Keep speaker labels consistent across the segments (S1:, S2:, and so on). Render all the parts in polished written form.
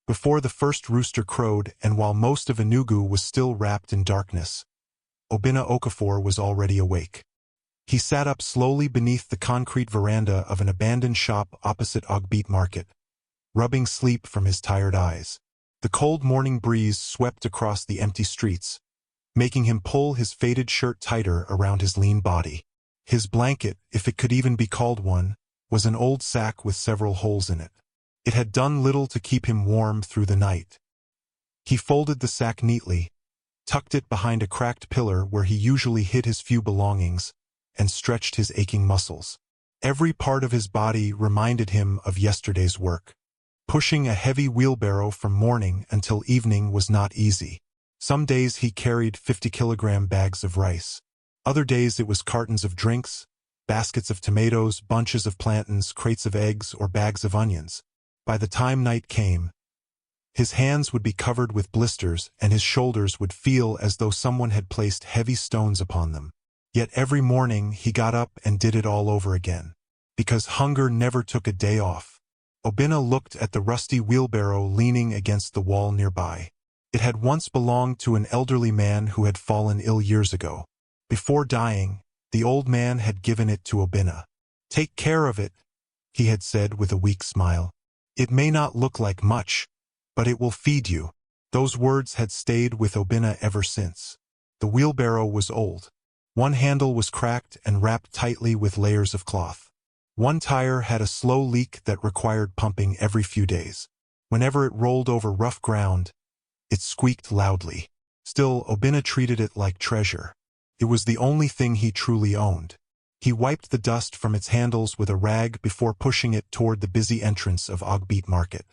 S1: before the first rooster crowed and while most of Enugu was still wrapped in darkness, Obinna Okafor was already awake. He sat up slowly beneath the concrete veranda of an abandoned shop opposite Ogbete Market, rubbing sleep from his tired eyes. The cold morning breeze swept across the empty streets, making him pull his faded shirt tighter around his lean body. His blanket, if it could even be called one, was an old sack with several holes in it. It had done little to keep him warm through the night. He folded the sack neatly, tucked it behind a cracked pillar where he usually hid his few belongings, and stretched his aching muscles. Every part of his body reminded him of yesterday's work. Pushing a heavy wheelbarrow from morning until evening was not easy. Some days he carried 50-kilogram bags of rice. Other days it was cartons of drinks, baskets of tomatoes, bunches of plantains, crates of eggs, or bags of onions. By the time night came, his hands would be covered with blisters and his shoulders would feel as though someone had placed heavy stones upon them. Yet every morning he got up and did it all over again. Because hunger never took a day off. Obinna looked at the rusty wheelbarrow leaning against the wall nearby. It had once belonged to an elderly man who had fallen ill years ago. Before dying, the old man had given it to Obinna. "Take care of it," he had said with a weak smile. "It may not look like much, but it will feed you." Those words had stayed with Obinna ever since. The wheelbarrow was old. One handle was cracked and wrapped tightly with layers of cloth. One tire had a slow leak that required pumping every few days. Whenever it rolled over rough ground, it squeaked loudly. Still, Obinna treated it like treasure. It was the only thing he truly owned. He wiped the dust from its handles with a rag before pushing it toward the busy entrance of Ogbete Market.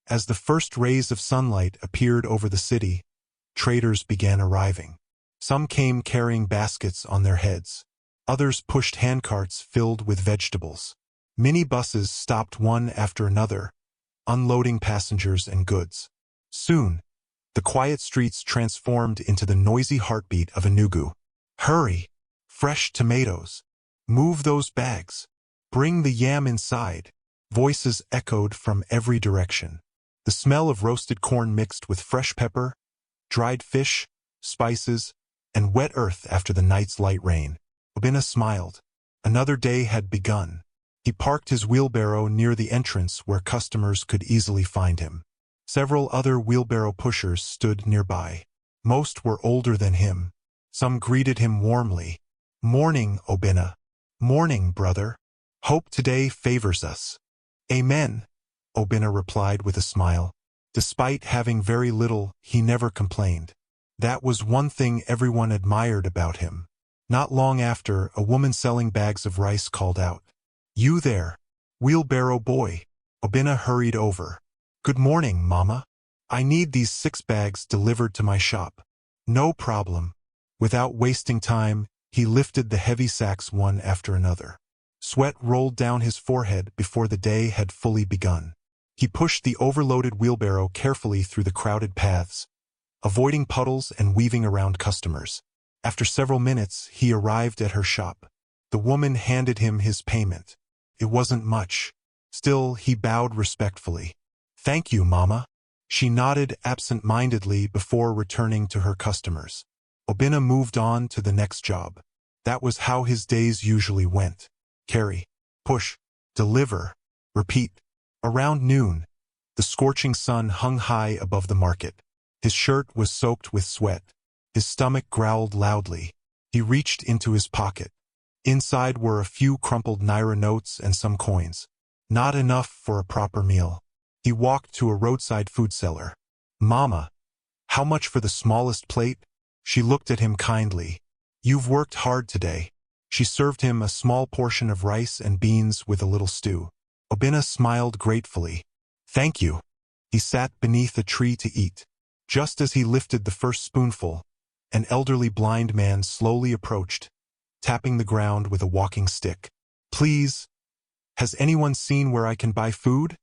S1: As the first rays of sunlight appeared over the city, traders began arriving. Some came carrying baskets on their heads. Others pushed handcarts filled with vegetables. Minibuses stopped one after another, unloading passengers and goods. Soon, the quiet streets transformed into the noisy heartbeat of Enugu. "Hurry! Fresh tomatoes! Move those bags! Bring the yam inside!" Voices echoed from every direction. The smell of roasted corn mixed with fresh pepper, dried fish, spices, and wet earth after the night's light rain. Obinna smiled. Another day had begun. He parked his wheelbarrow near the entrance where customers could easily find him. Several other wheelbarrow pushers stood nearby. Most were older than him. Some greeted him warmly. "Morning, Obinna. Morning, brother. Hope today favors us." "Amen," Obinna replied with a smile. Despite having very little, he never complained. That was one thing everyone admired about him. Not long after, a woman selling bags of rice called out, "You there, wheelbarrow boy." Obinna hurried over. "Good morning, Mama. I need these 6 bags delivered to my shop." "No problem." Without wasting time, he lifted the heavy sacks one after another. Sweat rolled down his forehead before the day had fully begun. He pushed the overloaded wheelbarrow carefully through the crowded paths, avoiding puddles and weaving around customers. After several minutes, he arrived at her shop. The woman handed him his payment. It wasn't much. Still, he bowed respectfully. "Thank you, Mama." She nodded absent-mindedly before returning to her customers. Obinna moved on to the next job. That was how his days usually went. Carry, push, deliver, repeat. Around noon, the scorching sun hung high above the market. His shirt was soaked with sweat. His stomach growled loudly. He reached into his pocket. Inside were a few crumpled Naira notes and some coins. Not enough for a proper meal. He walked to a roadside food seller. "Mama, how much for the smallest plate?" She looked at him kindly. "You've worked hard today." She served him a small portion of rice and beans with a little stew. Obinna smiled gratefully. "Thank you." He sat beneath a tree to eat. Just as he lifted the first spoonful, an elderly blind man slowly approached, tapping the ground with a walking stick. "Please, has anyone seen where I can buy food?"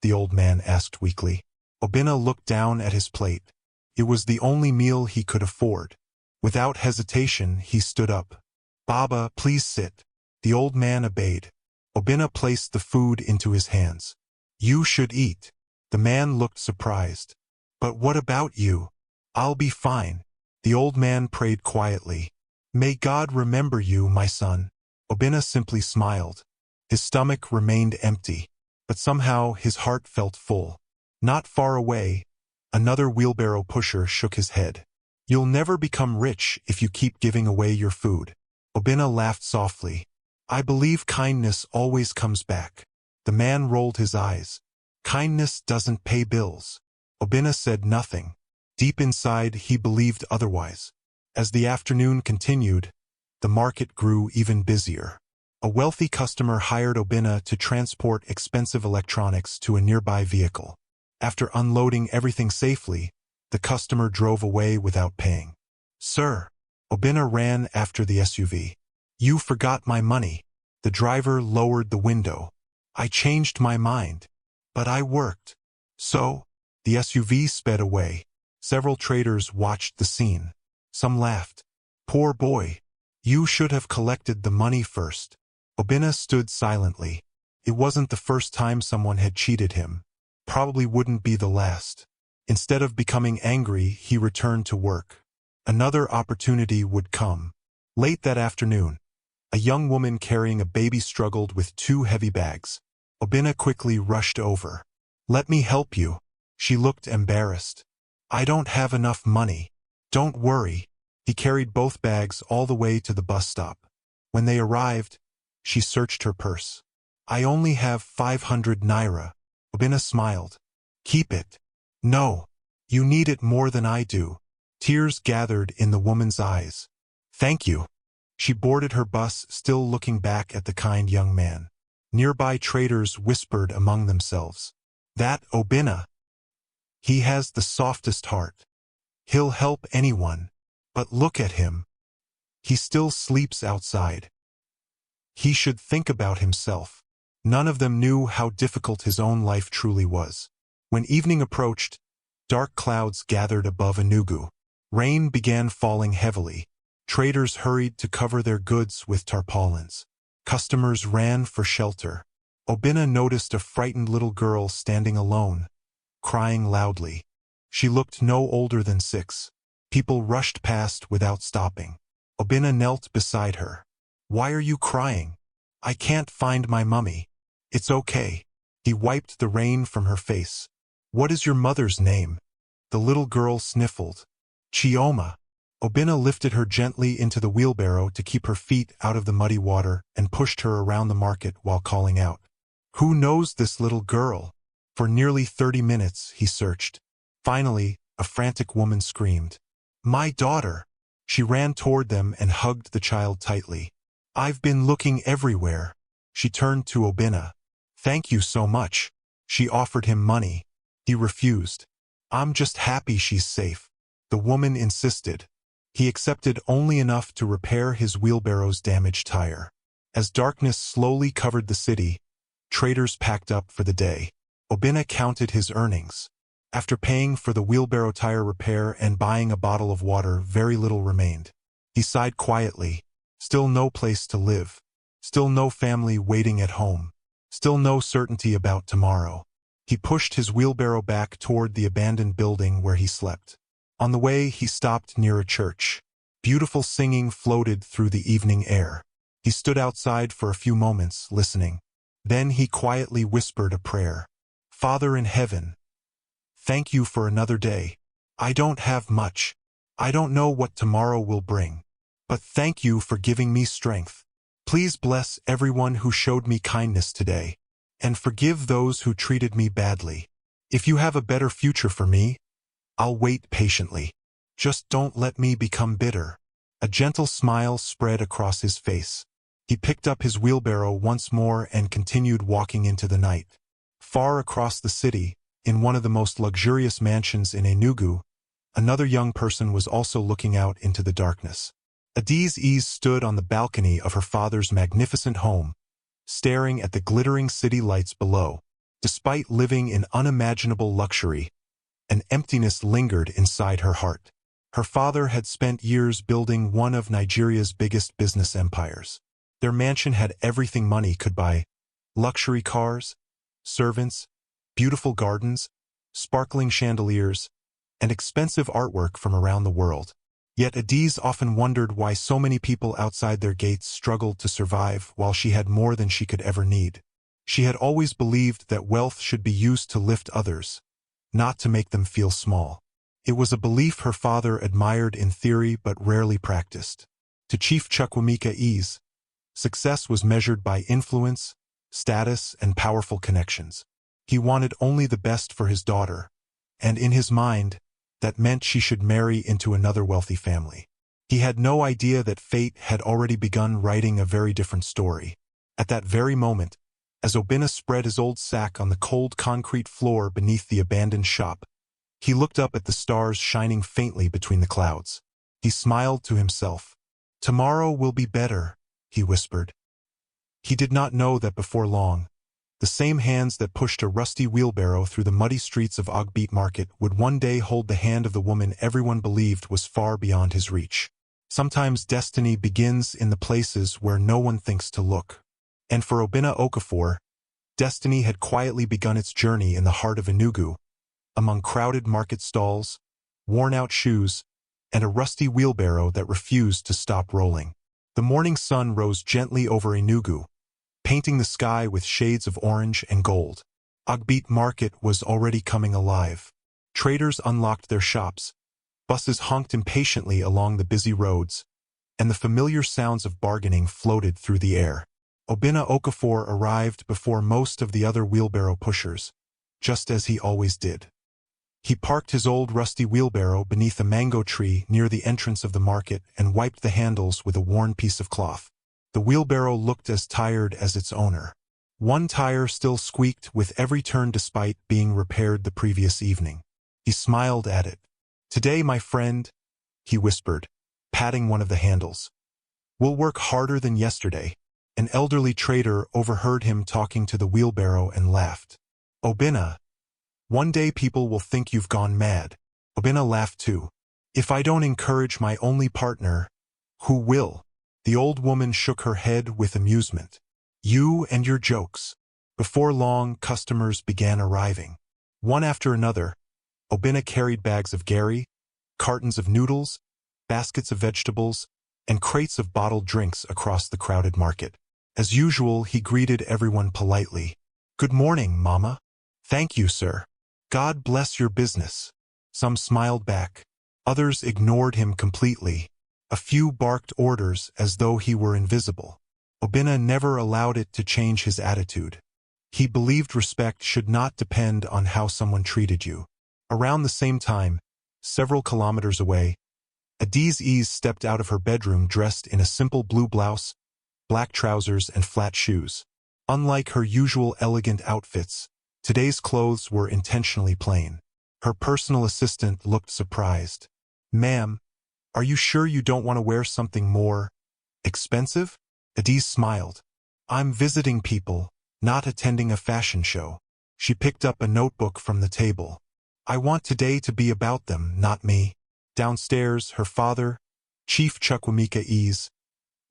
S1: the old man asked weakly. Obinna looked down at his plate. It was the only meal he could afford. Without hesitation, he stood up. "Baba, please sit." The old man obeyed. Obinna placed the food into his hands. "You should eat." The man looked surprised. "But what about you?" "I'll be fine." The old man prayed quietly. "May God remember you, my son." Obinna simply smiled. His stomach remained empty, but somehow his heart felt full. Not far away, another wheelbarrow pusher shook his head. "You'll never become rich if you keep giving away your food." Obinna laughed softly. "I believe kindness always comes back." The man rolled his eyes. "Kindness doesn't pay bills." Obinna said nothing. Deep inside, he believed otherwise. As the afternoon continued, the market grew even busier. A wealthy customer hired Obinna to transport expensive electronics to a nearby vehicle. After unloading everything safely, the customer drove away without paying. "Sir." Obinna ran after the SUV. "You forgot my money." The driver lowered the window. "I changed my mind. But I worked." "So?" The SUV sped away. Several traders watched the scene. Some laughed. "Poor boy. You should have collected the money first." Obinna stood silently. It wasn't the first time someone had cheated him. Probably wouldn't be the last. Instead of becoming angry, he returned to work. Another opportunity would come. Late that afternoon, a young woman carrying a baby struggled with 2 heavy bags. Obinna quickly rushed over. "Let me help you." She looked embarrassed. "I don't have enough money." "Don't worry." He carried both bags all the way to the bus stop. When they arrived, she searched her purse. "I only have 500 naira. Obinna smiled. "Keep it." "No. You need it more than I do." Tears gathered in the woman's eyes. "Thank you." She boarded her bus, still looking back at the kind young man. Nearby traders whispered among themselves. "That Obinna. He has the softest heart. He'll help anyone. But look at him. He still sleeps outside. He should think about himself." None of them knew how difficult his own life truly was. When evening approached, dark clouds gathered above Enugu. Rain began falling heavily. Traders hurried to cover their goods with tarpaulins. Customers ran for shelter. Obinna noticed a frightened little girl standing alone, crying loudly. She looked no older than 6. People rushed past without stopping. Obinna knelt beside her. "Why are you crying?" "I can't find my mummy." "It's okay." He wiped the rain from her face. "What is your mother's name?" The little girl sniffled. "Chioma." Obinna lifted her gently into the wheelbarrow to keep her feet out of the muddy water and pushed her around the market while calling out, "Who knows this little girl?" For nearly 30 minutes he searched. Finally, a frantic woman screamed, "My daughter!" She ran toward them and hugged the child tightly. "I've been looking everywhere." She turned to Obinna. "Thank you so much." She offered him money. He refused. "I'm just happy she's safe." The woman insisted. He accepted only enough to repair his wheelbarrow's damaged tire. As darkness slowly covered the city, traders packed up for the day. Obinna counted his earnings. After paying for the wheelbarrow tire repair and buying a bottle of water, very little remained. He sighed quietly. Still no place to live. Still no family waiting at home. Still no certainty about tomorrow. He pushed his wheelbarrow back toward the abandoned building where he slept. On the way, he stopped near a church. Beautiful singing floated through the evening air. He stood outside for a few moments, listening. Then he quietly whispered a prayer. "Father in heaven, thank you for another day. I don't have much. I don't know what tomorrow will bring. But thank you for giving me strength. Please bless everyone who showed me kindness today, and forgive those who treated me badly. If you have a better future for me, I'll wait patiently. Just don't let me become bitter." A gentle smile spread across his face. He picked up his wheelbarrow once more and continued walking into the night. Far across the city, in one of the most luxurious mansions in Enugu, another young person was also looking out into the darkness. Adize stood on the balcony of her father's magnificent home, staring at the glittering city lights below. Despite living in unimaginable luxury, an emptiness lingered inside her heart. Her father had spent years building one of Nigeria's biggest business empires. Their mansion had everything money could buy: luxury cars, servants, beautiful gardens, sparkling chandeliers, and expensive artwork from around the world. Yet Adiz often wondered why so many people outside their gates struggled to survive while she had more than she could ever need. She had always believed that wealth should be used to lift others, not to make them feel small. It was a belief her father admired in theory but rarely practiced. To Chief Chukwuemeka, success was measured by influence, status, and powerful connections. He wanted only the best for his daughter, and in his mind, that meant she should marry into another wealthy family. He had no idea that fate had already begun writing a very different story. At that very moment, as Obinna spread his old sack on the cold concrete floor beneath the abandoned shop, he looked up at the stars shining faintly between the clouds. He smiled to himself. "Tomorrow will be better," he whispered. He did not know that before long, the same hands that pushed a rusty wheelbarrow through the muddy streets of Ogbit Market would one day hold the hand of the woman everyone believed was far beyond his reach. Sometimes destiny begins in the places where no one thinks to look. And for Obinna Okafor, destiny had quietly begun its journey in the heart of Enugu, among crowded market stalls, worn-out shoes, and a rusty wheelbarrow that refused to stop rolling. The morning sun rose gently over Enugu, painting the sky with shades of orange and gold. Ogbit Market was already coming alive. Traders unlocked their shops, buses honked impatiently along the busy roads, and the familiar sounds of bargaining floated through the air. Obinna Okafor arrived before most of the other wheelbarrow pushers, just as he always did. He parked his old rusty wheelbarrow beneath a mango tree near the entrance of the market and wiped the handles with a worn piece of cloth. The wheelbarrow looked as tired as its owner. One tire still squeaked with every turn despite being repaired the previous evening. He smiled at it. "Today, my friend," he whispered, patting one of the handles. "We'll work harder than yesterday." An elderly trader overheard him talking to the wheelbarrow and laughed. "Obinna, one day people will think you've gone mad." Obinna laughed too. "If I don't encourage my only partner, who will?" The old woman shook her head with amusement. "You and your jokes." Before long, customers began arriving. One after another, Obinna carried bags of gari, cartons of noodles, baskets of vegetables, and crates of bottled drinks across the crowded market. As usual, he greeted everyone politely. "Good morning, Mama." "Thank you, sir." "God bless your business." Some smiled back. Others ignored him completely. A few barked orders as though he were invisible. Obinna never allowed it to change his attitude. He believed respect should not depend on how someone treated you. Around the same time, several kilometers away, Adiz stepped out of her bedroom dressed in a simple blue blouse, black trousers, and flat shoes. Unlike her usual elegant outfits, today's clothes were intentionally plain. Her personal assistant looked surprised. "Ma'am, are you sure you don't want to wear something more expensive?" Adiz smiled. "I'm visiting people, not attending a fashion show." She picked up a notebook from the table. "I want today to be about them, not me." Downstairs, her father, Chief Chukwuemeka,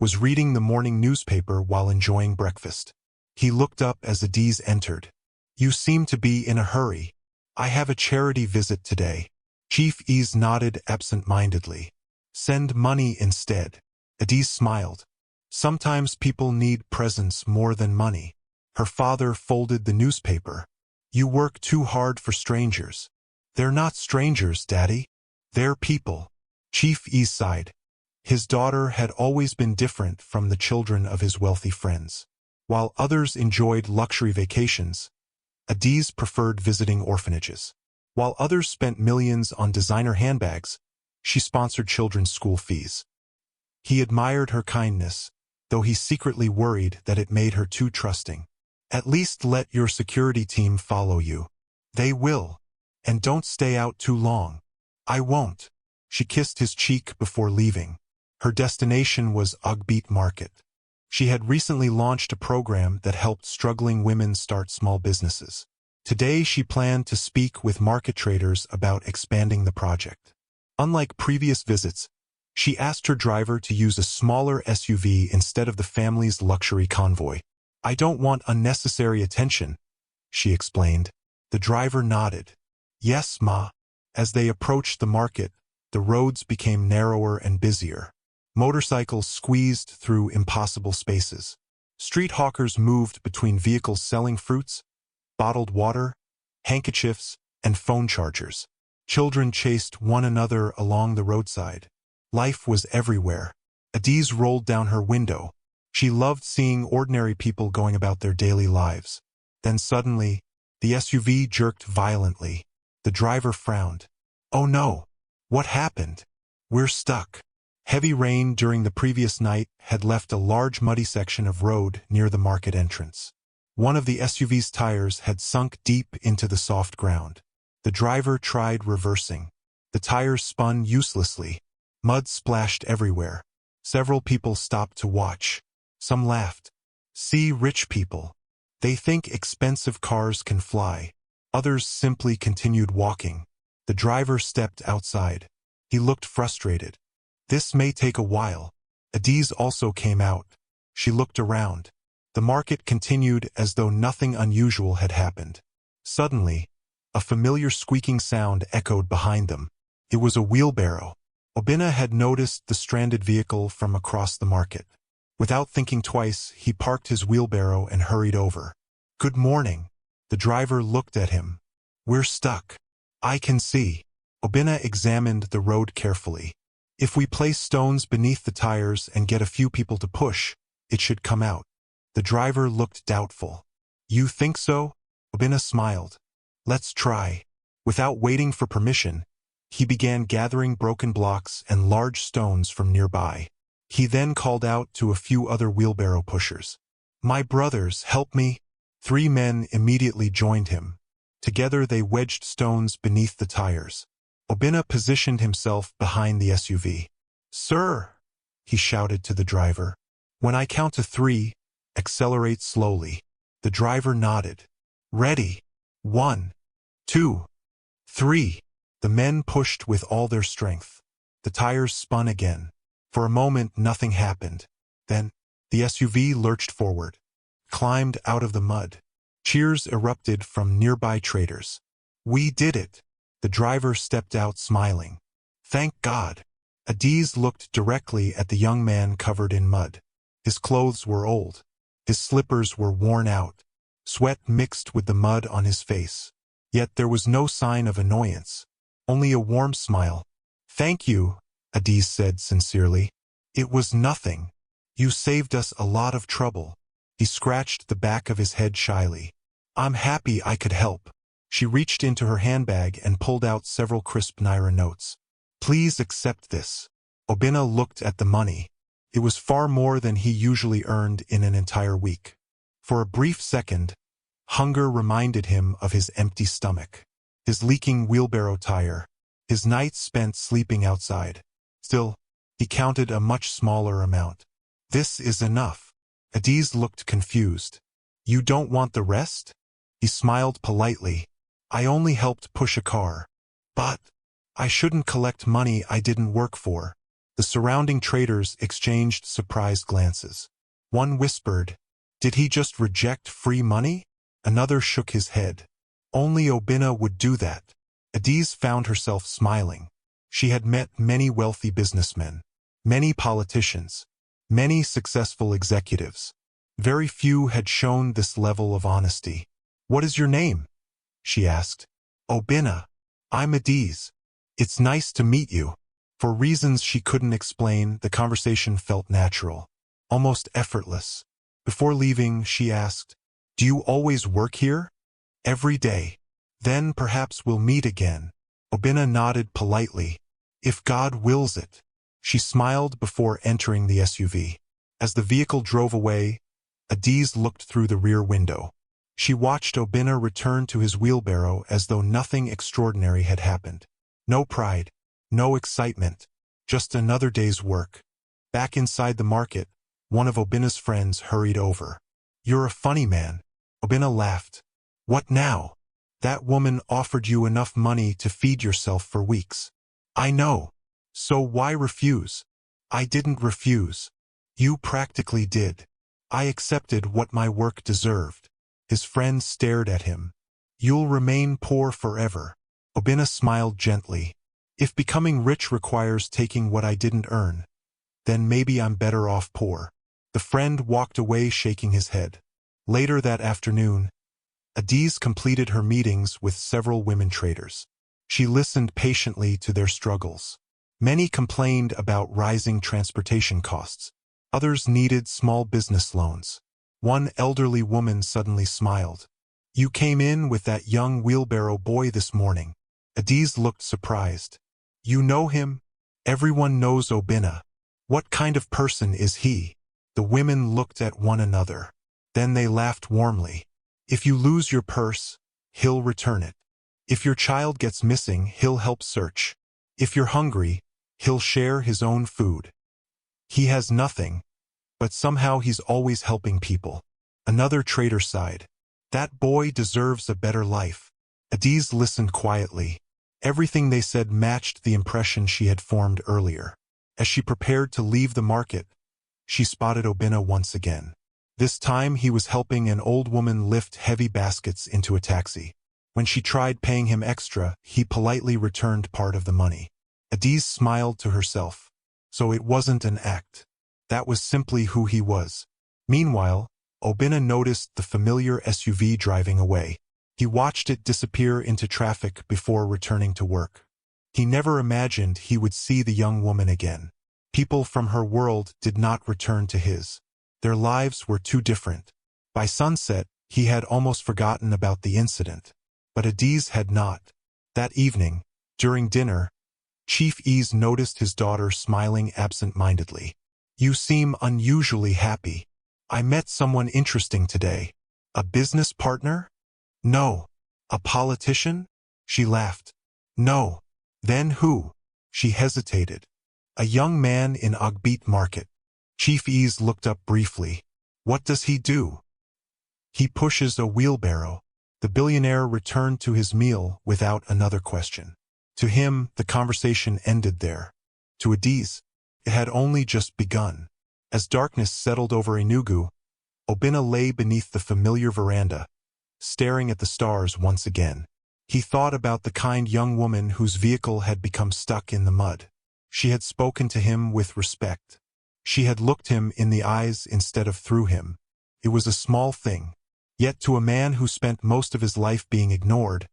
S1: was reading the morning newspaper while enjoying breakfast. He looked up as Adiz entered. "You seem to be in a hurry." "I have a charity visit today." Chief nodded absent-mindedly. "Send money instead." Adiz smiled. "Sometimes people need presents more than money." Her father folded the newspaper. "You work too hard for strangers." "They're not strangers, Daddy. They're people." Chief sighed. His daughter had always been different from the children of his wealthy friends. While others enjoyed luxury vacations, Adiz preferred visiting orphanages. While others spent millions on designer handbags, she sponsored children's school fees. He admired her kindness, though he secretly worried that it made her too trusting. "At least let your security team follow you." "They will. And don't stay out too long." "I won't." She kissed his cheek before leaving. Her destination was Ogbit Market. She had recently launched a program that helped struggling women start small businesses. Today she planned to speak with market traders about expanding the project. Unlike previous visits, she asked her driver to use a smaller SUV instead of the family's luxury convoy. "I don't want unnecessary attention," she explained. The driver nodded. Yes, ma. As they approached the market, the roads became narrower and busier. Motorcycles squeezed through impossible spaces. Street hawkers moved between vehicles selling fruits, bottled water, handkerchiefs, and phone chargers. Children chased one another along the roadside. Life was everywhere. Adiz rolled down her window. She loved seeing ordinary people going about their daily lives. Then suddenly, the SUV jerked violently. The driver frowned. Oh no! What happened? We're stuck. Heavy rain during the previous night had left a large muddy section of road near the market entrance. One of the SUV's tires had sunk deep into the soft ground. The driver tried reversing. The tires spun uselessly. Mud splashed everywhere. Several people stopped to watch. Some laughed. See rich people. They think expensive cars can fly. Others simply continued walking. The driver stepped outside. He looked frustrated. This may take a while. Adiz also came out. She looked around. The market continued as though nothing unusual had happened. Suddenly, a familiar squeaking sound echoed behind them. It was a wheelbarrow. Obina had noticed the stranded vehicle from across the market. Without thinking twice, he parked his wheelbarrow and hurried over. Good morning. The driver looked at him. We're stuck. I can see. Obina examined the road carefully. If we place stones beneath the tires and get a few people to push, it should come out. The driver looked doubtful. You think so? Obina smiled. Let's try. Without waiting for permission, he began gathering broken blocks and large stones from nearby. He then called out to a few other wheelbarrow pushers. My brothers, help me. 3 men immediately joined him. Together they wedged stones beneath the tires. Obina positioned himself behind the SUV. Sir, he shouted to the driver. When I count to 3, accelerate slowly. The driver nodded. Ready. 1, 2, 3. The men pushed with all their strength. The tires spun again. For a moment, nothing happened. Then, the SUV lurched forward, climbed out of the mud. Cheers erupted from nearby traders. We did it. The driver stepped out smiling. Thank God. Adiz looked directly at the young man covered in mud. His clothes were old. His slippers were worn out. Sweat mixed with the mud on his face. Yet there was no sign of annoyance. Only a warm smile. Thank you, Adiz said sincerely. It was nothing. You saved us a lot of trouble. He scratched the back of his head shyly. I'm happy I could help. She reached into her handbag and pulled out several crisp Naira notes. Please accept this. Obina looked at the money. It was far more than he usually earned in an entire week. For a brief second, hunger reminded him of his empty stomach, his leaking wheelbarrow tire, his nights spent sleeping outside. Still, he counted a much smaller amount. This is enough. Adiz looked confused. You don't want the rest? He smiled politely. I only helped push a car. But I shouldn't collect money I didn't work for. The surrounding traders exchanged surprised glances. One whispered, Did he just reject free money? Another shook his head. Only Obina would do that. Adiz found herself smiling. She had met many wealthy businessmen, many politicians, many successful executives. Very few had shown this level of honesty. What is your name? She asked. Obina. I'm Adiz. It's nice to meet you. For reasons she couldn't explain, the conversation felt natural, almost effortless. Before leaving, she asked, Do you always work here? Every day. Then perhaps we'll meet again. Obina nodded politely. If God wills it. She smiled before entering the SUV. As the vehicle drove away, Adiz looked through the rear window. She watched Obina return to his wheelbarrow as though nothing extraordinary had happened. No pride, no excitement, just another day's work. Back inside the market, one of Obina's friends hurried over. You're a funny man. Obina laughed. What now? That woman offered you enough money to feed yourself for weeks. I know. So why refuse? I didn't refuse. You practically did. I accepted what my work deserved. His friend stared at him. You'll remain poor forever. Obina smiled gently. If becoming rich requires taking what I didn't earn, then maybe I'm better off poor. The friend walked away shaking his head. Later that afternoon, Adiz completed her meetings with several women traders. She listened patiently to their struggles. Many complained about rising transportation costs. Others needed small business loans. One elderly woman suddenly smiled. "You came in with that young wheelbarrow boy this morning." Adiz looked surprised. "You know him? Everyone knows Obina. What kind of person is he?" The women looked at one another. Then they laughed warmly. "If you lose your purse, he'll return it. If your child gets missing, he'll help search. If you're hungry, he'll share his own food. He has nothing, but somehow he's always helping people." Another trader sighed. "That boy deserves a better life." Adiz listened quietly. Everything they said matched the impression she had formed earlier. As she prepared to leave the market, she spotted Obina once again. This time he was helping an old woman lift heavy baskets into a taxi. When she tried paying him extra, he politely returned part of the money. Adiz smiled to herself. So it wasn't an act. That was simply who he was. Meanwhile, Obina noticed the familiar SUV driving away. He watched it disappear into traffic before returning to work. He never imagined he would see the young woman again. People from her world did not return to his. Their lives were too different. By sunset, he had almost forgotten about the incident. But Adiz had not. That evening, during dinner, Chief Ease noticed his daughter smiling absent-mindedly. "You seem unusually happy. I met someone interesting today." "A business partner?" "No." "A politician?" She laughed. "No." "Then who?" She hesitated. "A young man in Ogbit Market." Chief Ease looked up briefly. "What does he do?" "He pushes a wheelbarrow." The billionaire returned to his meal without another question. To him, the conversation ended there. To Adiz, it had only just begun. As darkness settled over Enugu, Obina lay beneath the familiar veranda, staring at the stars once again. He thought about the kind young woman whose vehicle had become stuck in the mud. She had spoken to him with respect. She had looked him in the eyes instead of through him. It was a small thing. Yet to a man who spent most of his life being ignored,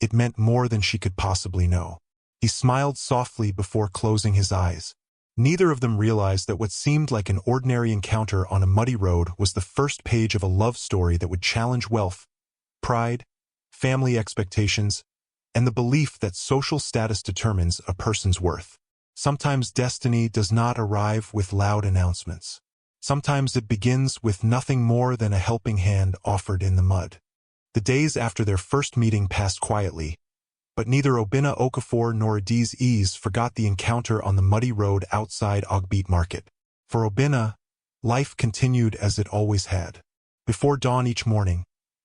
S1: it meant more than she could possibly know. He smiled softly before closing his eyes. Neither of them realized that what seemed like an ordinary encounter on a muddy road was the first page of a love story that would challenge wealth, pride, family expectations, and the belief that social status determines a person's worth. Sometimes destiny does not arrive with loud announcements. Sometimes it begins with nothing more than a helping hand offered in the mud. The days after their first meeting passed quietly, but neither Obina Okafor nor Adiz Ease forgot the encounter on the muddy road outside Ogbit Market. For Obina, life continued as it always had. Before dawn each morning,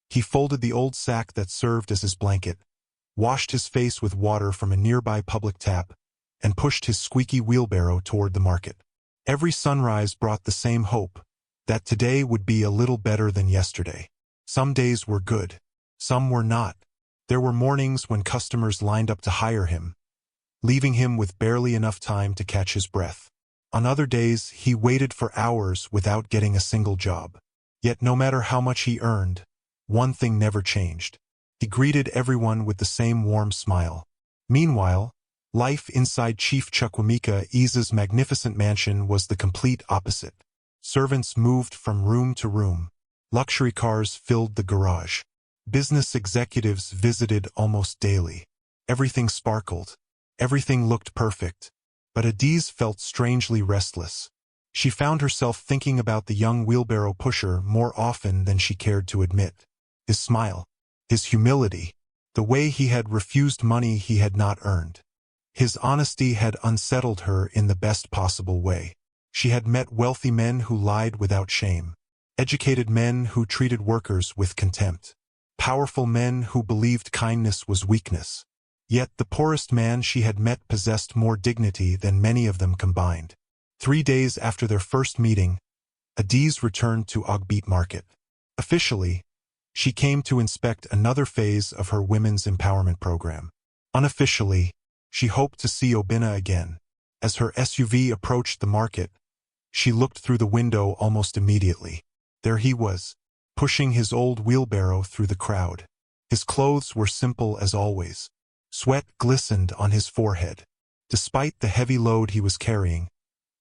S1: he folded the old sack that served as his blanket, washed his face with water from a nearby public tap, and pushed his squeaky wheelbarrow toward the market. Every sunrise brought the same hope, that today would be a little better than yesterday. Some days were good, some were not. There were mornings when customers lined up to hire him, leaving him with barely enough time to catch his breath. On other days, he waited for hours without getting a single job. Yet no matter how much he earned, one thing never changed. He greeted everyone with the same warm smile. Meanwhile, life inside Chief Chukwuemeka Eze's magnificent mansion was the complete opposite. Servants moved from room to room. Luxury cars filled the garage. Business executives visited almost daily. Everything sparkled. Everything looked perfect. But Adiz felt strangely restless. She found herself thinking about the young wheelbarrow pusher more often than she cared to admit. His smile, his humility, the way he had refused money he had not earned. His honesty had unsettled her in the best possible way. She had met wealthy men who lied without shame, educated men who treated workers with contempt, powerful men who believed kindness was weakness. Yet the poorest man she had met possessed more dignity than many of them combined. 3 days after their first meeting, Adiz returned to Ogbit Market. Officially, she came to inspect another phase of her women's empowerment program. Unofficially, she hoped to see Obina again. As her SUV approached the market, she looked through the window almost immediately. There he was, pushing his old wheelbarrow through the crowd. His clothes were simple as always. Sweat glistened on his forehead. Despite the heavy load he was carrying,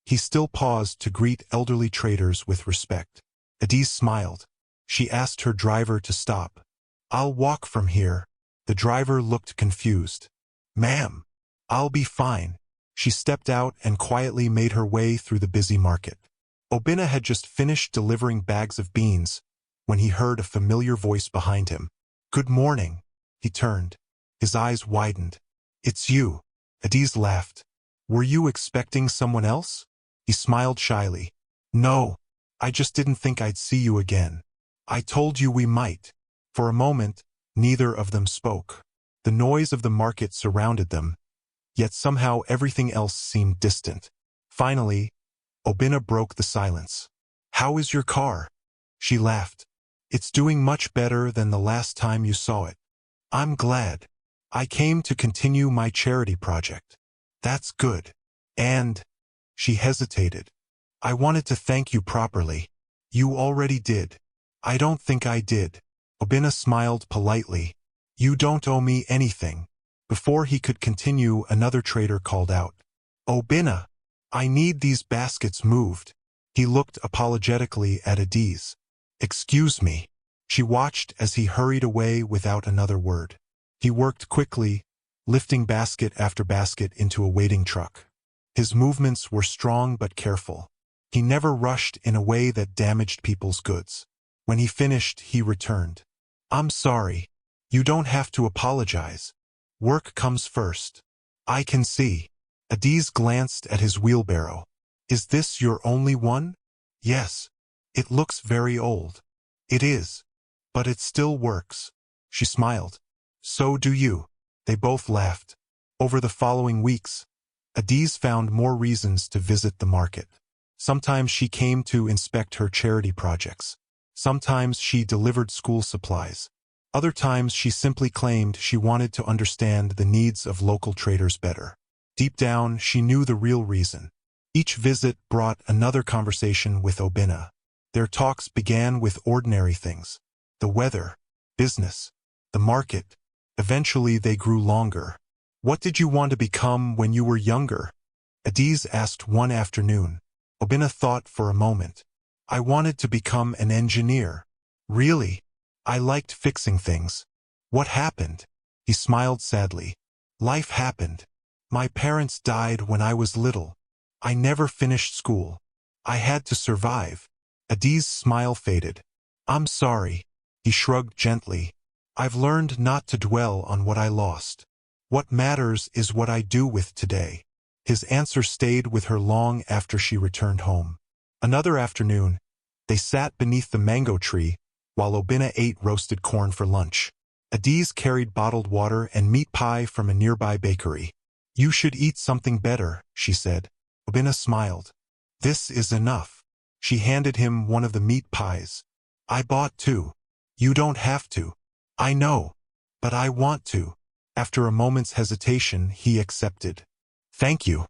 S1: he still paused to greet elderly traders with respect. Adiz smiled. She asked her driver to stop. "I'll walk from here." The driver looked confused. "Ma'am, I'll be fine." She stepped out and quietly made her way through the busy market. Obina had just finished delivering bags of beans when he heard a familiar voice behind him. "Good morning." He turned. His eyes widened. "It's you." Adiz laughed. "Were you expecting someone else?" He smiled shyly. "No, I just didn't think I'd see you again. I told you we might." For a moment, neither of them spoke. The noise of the market surrounded them, yet somehow everything else seemed distant. Finally, Obina broke the silence. "How is your car?" She laughed. "It's doing much better than the last time you saw it." "I'm glad. I came to continue my charity project." "That's good. And—" She hesitated. "I wanted to thank you properly." "You already did." "I don't think I did." Obina smiled politely. "You don't owe me anything." Before he could continue, another trader called out, "Obina, I need these baskets moved." He looked apologetically at Adiz. "Excuse me." She watched as he hurried away without another word. He worked quickly, lifting basket after basket into a waiting truck. His movements were strong but careful. He never rushed in a way that damaged people's goods. When he finished, he returned. "I'm sorry. You don't have to apologize. Work comes first." "I can see." Adiz glanced at his wheelbarrow. "Is this your only one?" "Yes. It looks very old." "It is. But it still works." She smiled. "So do you." They both laughed. Over the following weeks, Adiz found more reasons to visit the market. Sometimes she came to inspect her charity projects. Sometimes she delivered school supplies. Other times she simply claimed she wanted to understand the needs of local traders better. Deep down, she knew the real reason. Each visit brought another conversation with Obina. Their talks began with ordinary things: the weather, business, the market. Eventually they grew longer. "What did you want to become when you were younger?" Adiz asked one afternoon. Obina thought for a moment. "I wanted to become an engineer." "Really?" "I liked fixing things." "What happened?" He smiled sadly. "Life happened. My parents died when I was little. I never finished school. I had to survive." Adiz's smile faded. "I'm sorry." He shrugged gently. "I've learned not to dwell on what I lost. What matters is what I do with today." His answer stayed with her long after she returned home. Another afternoon, they sat beneath the mango tree while Obina ate roasted corn for lunch. Adiz carried bottled water and meat pie from a nearby bakery. "You should eat something better," she said. Obina smiled. "This is enough." She handed him one of the meat pies. "I bought two." "You don't have to." "I know. But I want to." After a moment's hesitation, he accepted. "Thank you."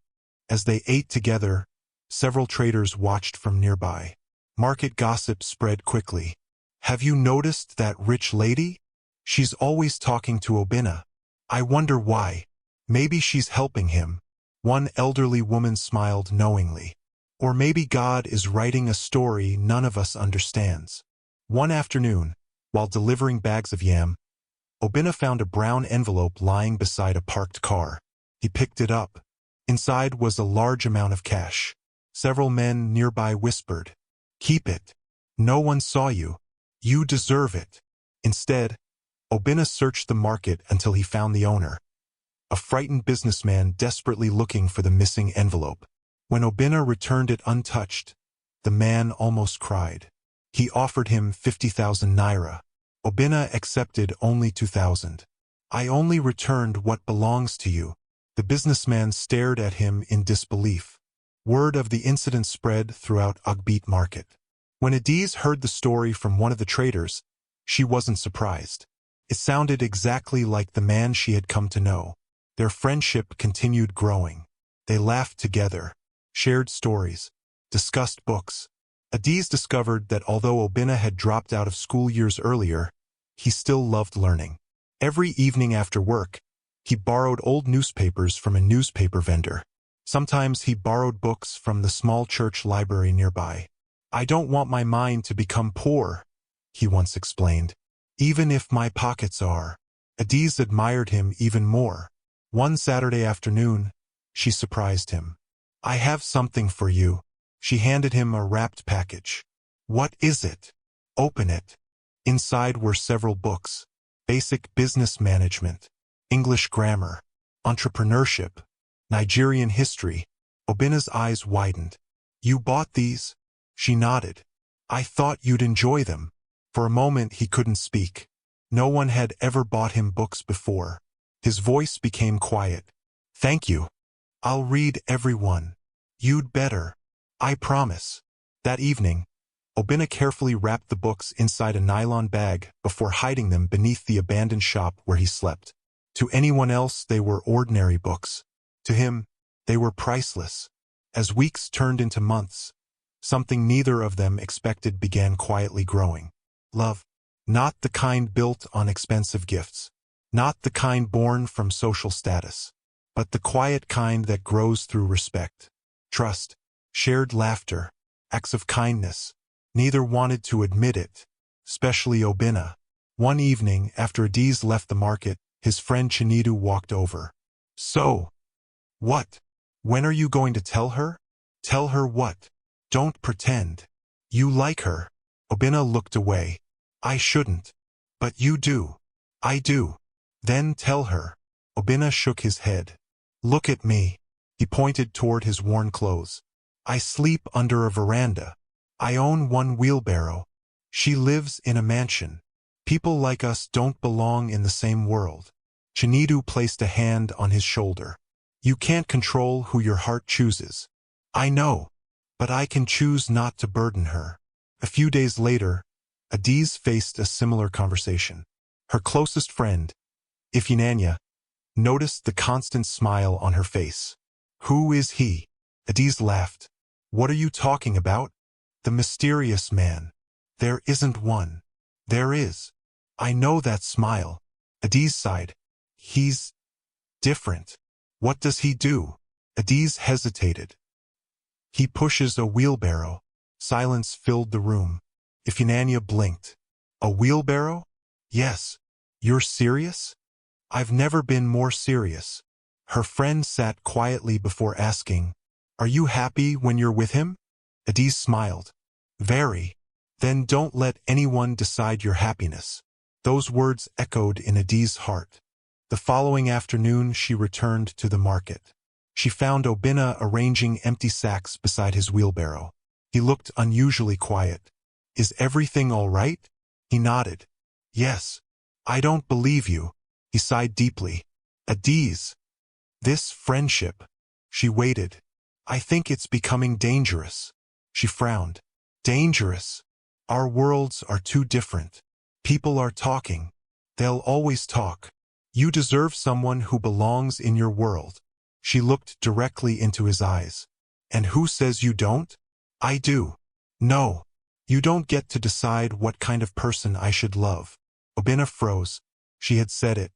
S1: As they ate together, several traders watched from nearby. Market gossip spread quickly. "Have you noticed that rich lady? She's always talking to Obina. I wonder why. Maybe she's helping him." One elderly woman smiled knowingly. "Or maybe God is writing a story none of us understands." One afternoon, while delivering bags of yam, Obina found a brown envelope lying beside a parked car. He picked it up. Inside was a large amount of cash. Several men nearby whispered, "Keep it. No one saw you. You deserve it." Instead, Obina searched the market until he found the owner, a frightened businessman desperately looking for the missing envelope. When Obina returned it untouched, the man almost cried. He offered him 50,000 naira. Obina accepted only 2,000. "I only returned what belongs to you." The businessman stared at him in disbelief. Word of the incident spread throughout Agbit market. When Adiz heard the story from one of the traders, she wasn't surprised. It sounded exactly like the man she had come to know. Their friendship continued growing. They laughed together, shared stories, discussed books. Adiz discovered that although Obinna had dropped out of school years earlier, he still loved learning. Every evening after work, he borrowed old newspapers from a newspaper vendor. Sometimes he borrowed books from the small church library nearby. "I don't want my mind to become poor," he once explained, "even if my pockets are." Adiz admired him even more. One Saturday afternoon, she surprised him. "I have something for you." She handed him a wrapped package. "What is it?" "Open it." Inside were several books: basic business management, English grammar, entrepreneurship, Nigerian history. Obinna's eyes widened. "You bought these?" She nodded. "I thought you'd enjoy them." For a moment he couldn't speak. No one had ever bought him books before. His voice became quiet. "Thank you. I'll read every one." "You'd better. I promise." That evening, Obinna carefully wrapped the books inside a nylon bag before hiding them beneath the abandoned shop where he slept. To anyone else, they were ordinary books. To him, they were priceless. As weeks turned into months, something neither of them expected began quietly growing. Love. Not the kind built on expensive gifts. Not the kind born from social status. But the quiet kind that grows through respect, trust, shared laughter, acts of kindness. Neither wanted to admit it, especially Obinna. One evening, after Adiz left the market, his friend Chinedu walked over. "So, what? When are you going to tell her?" "Tell her what?" "Don't pretend. You like her." Obinna looked away. "I shouldn't." "But you do." "I do." "Then tell her." Obinna shook his head. "Look at me." He pointed toward his worn clothes. "I sleep under a veranda. I own one wheelbarrow. She lives in a mansion. People like us don't belong in the same world." Chinedu placed a hand on his shoulder. "You can't control who your heart chooses." "I know. But I can choose not to burden her." A few days later, Adiz faced a similar conversation. Her closest friend, Ifunanya, noticed the constant smile on her face. "Who is he?" Adiz laughed. "What are you talking about?" "The mysterious man." "There isn't one." "There is. I know that smile." Adiz sighed. "He's different." "What does he do?" Adiz hesitated. "He pushes a wheelbarrow." Silence filled the room. Ifunanya blinked. "A wheelbarrow?" "Yes." "You're serious?" "I've never been more serious." Her friend sat quietly before asking, "Are you happy when you're with him?" Adiz smiled. "Very." "Then don't let anyone decide your happiness." Those words echoed in Adiz's heart. The following afternoon she returned to the market. She found Obinna arranging empty sacks beside his wheelbarrow. He looked unusually quiet. "Is everything all right?" He nodded. "Yes." "I don't believe you." He sighed deeply. "Adiz. This friendship." She waited. "I think it's becoming dangerous." She frowned. "Dangerous? Our worlds are too different. People are talking. They'll always talk. You deserve someone who belongs in your world." She looked directly into his eyes. "And who says you don't?" "I do." "No. You don't get to decide what kind of person I should love." Obinna froze. She had said it.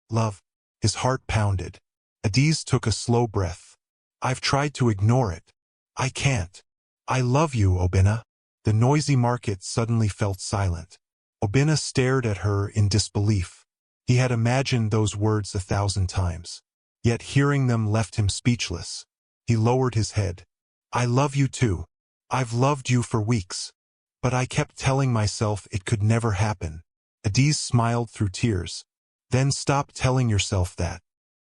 S1: Love. His heart pounded. Adiz took a slow breath. "I've tried to ignore it. I can't." "I love you, Obinna." The noisy market suddenly felt silent. Obinna stared at her in disbelief. He had imagined those words 1,000 times. Yet hearing them left him speechless. He lowered his head. "I love you too. I've loved you for weeks. But I kept telling myself it could never happen." Adiz smiled through tears. "Then stop telling yourself that."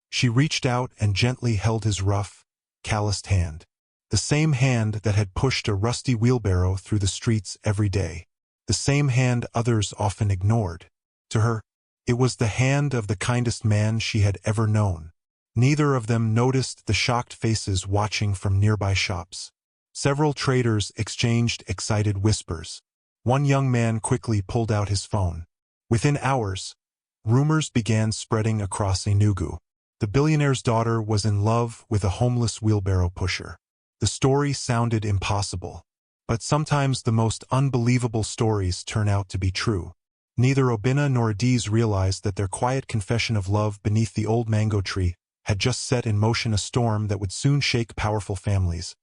S1: She reached out and gently held his rough, calloused hand. The same hand that had pushed a rusty wheelbarrow through the streets every day. The same hand others often ignored. To her, it was the hand of the kindest man she had ever known. Neither of them noticed the shocked faces watching from nearby shops. Several traders exchanged excited whispers. One young man quickly pulled out his phone. Within hours, rumors began spreading across Enugu. The billionaire's daughter was in love with a homeless wheelbarrow pusher. The story sounded impossible. But sometimes the most unbelievable stories turn out to be true. Neither Obinna nor Adiz realized that their quiet confession of love beneath the old mango tree had just set in motion a storm that would soon shake powerful families,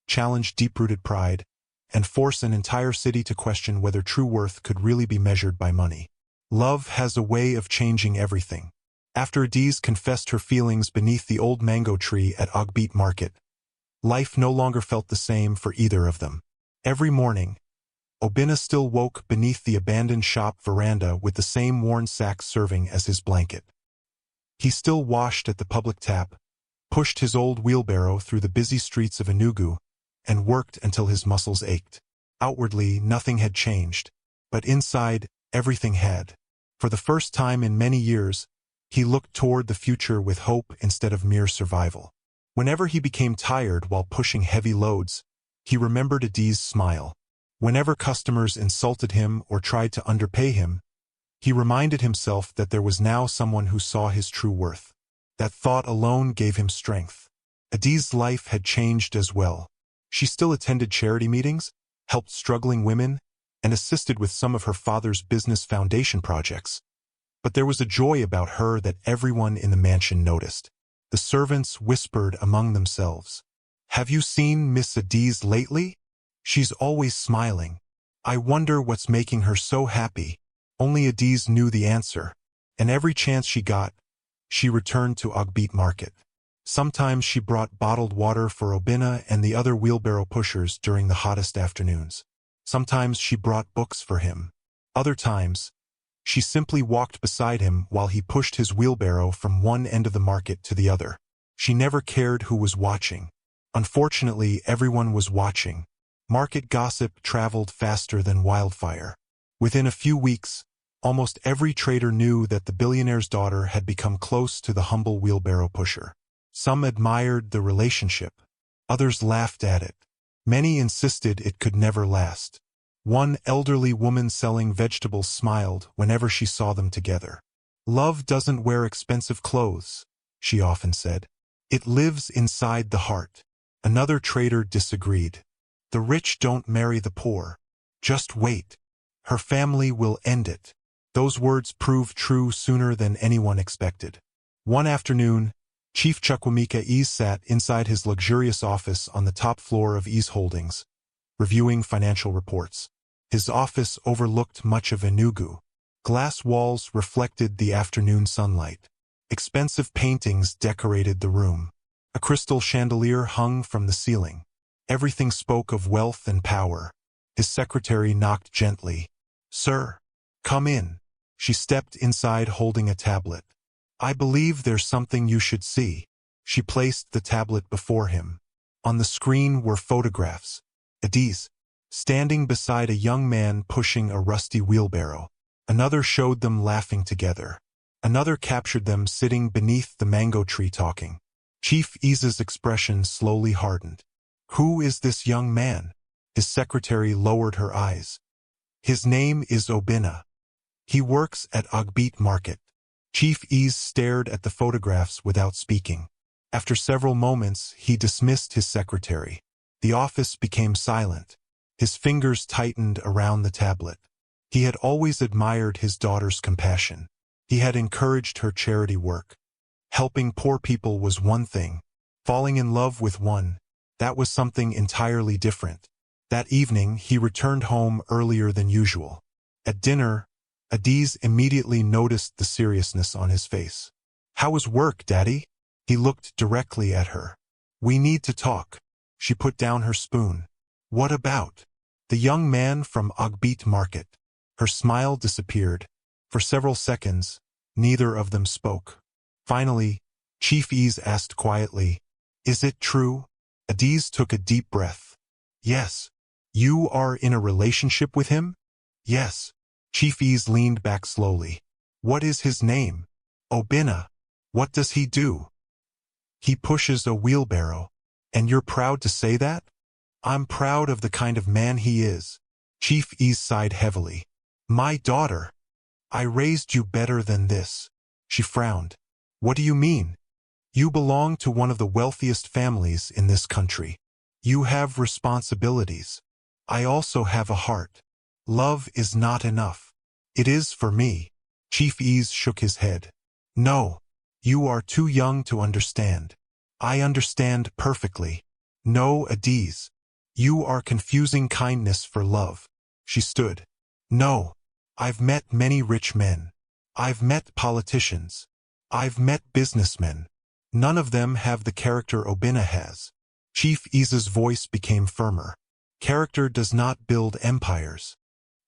S1: challenge deep-rooted pride, and force an entire city to question whether true worth could really be measured by money. Love has a way of changing everything. After Adiz confessed her feelings beneath the old mango tree at Ogbit Market, life no longer felt the same for either of them. Every morning, Obinna still woke beneath the abandoned shop veranda with the same worn sack serving as his blanket. He still washed at the public tap, pushed his old wheelbarrow through the busy streets of Enugu, and worked until his muscles ached. Outwardly, nothing had changed, but inside, everything had. For the first time in many years, he looked toward the future with hope instead of mere survival. Whenever he became tired while pushing heavy loads, he remembered Adiz's smile. Whenever customers insulted him or tried to underpay him, he reminded himself that there was now someone who saw his true worth. That thought alone gave him strength. Adiz's life had changed as well. She still attended charity meetings, helped struggling women, and assisted with some of her father's business foundation projects. But there was a joy about her that everyone in the mansion noticed. The servants whispered among themselves, "Have you seen Miss Adiz lately? She's always smiling. I wonder what's making her so happy." Only Adiz knew the answer, and every chance she got, she returned to Ogbit Market. Sometimes she brought bottled water for Obinna and the other wheelbarrow pushers during the hottest afternoons. Sometimes she brought books for him. Other times, she simply walked beside him while he pushed his wheelbarrow from one end of the market to the other. She never cared who was watching. Unfortunately, everyone was watching. Market gossip traveled faster than wildfire. Within a few weeks, almost every trader knew that the billionaire's daughter had become close to the humble wheelbarrow pusher. Some admired the relationship. Others laughed at it. Many insisted it could never last. One elderly woman selling vegetables smiled whenever she saw them together. "Love doesn't wear expensive clothes," she often said. "It lives inside the heart." Another trader disagreed. "The rich don't marry the poor. Just wait. Her family will end it." Those words proved true sooner than anyone expected. One afternoon, Chief Chukwemeka Ease sat inside his luxurious office on the top floor of Ease Holdings, reviewing financial reports. His office overlooked much of Enugu. Glass walls reflected the afternoon sunlight. Expensive paintings decorated the room. A crystal chandelier hung from the ceiling. Everything spoke of wealth and power. His secretary knocked gently. "Sir, come in." She stepped inside holding a tablet. "I believe there's something you should see." She placed the tablet before him. On the screen were photographs. Adiz, standing beside a young man pushing a rusty wheelbarrow. Another showed them laughing together. Another captured them sitting beneath the mango tree talking. Chief Ease's expression slowly hardened. "Who is this young man?" His secretary lowered her eyes. "His name is Obinna. He works at Ogbit Market." Chief Ease stared at the photographs without speaking. After several moments, he dismissed his secretary. The office became silent. His fingers tightened around the tablet. He had always admired his daughter's compassion. He had encouraged her charity work. Helping poor people was one thing. Falling in love with one, that was something entirely different. That evening, he returned home earlier than usual. At dinner, Adiz immediately noticed the seriousness on his face. "How was work, Daddy?" He looked directly at her. "We need to talk." She put down her spoon. "What about?" "The young man from Ogbit Market." Her smile disappeared. For several seconds, neither of them spoke. Finally, Chief Ease asked quietly, "Is it true?" Adiz took a deep breath. "Yes." "You are in a relationship with him?" "Yes." Chief Ease leaned back slowly. "What is his name?" "Obinna." "What does he do?" "He pushes a wheelbarrow." "And you're proud to say that?" "I'm proud of the kind of man he is." Chief Ease sighed heavily. "My daughter. I raised you better than this." She frowned. "What do you mean?" You belong to one of the wealthiest families in this country. You have responsibilities. I also have a heart. Love is not enough. It is for me. Chief Ease shook his head. No. You are too young to understand. I understand perfectly. No, Adiz. You are confusing kindness for love. She stood. No. I've met many rich men. I've met politicians. I've met businessmen. None of them have the character Obina has. Chief Ease's voice became firmer. Character does not build empires.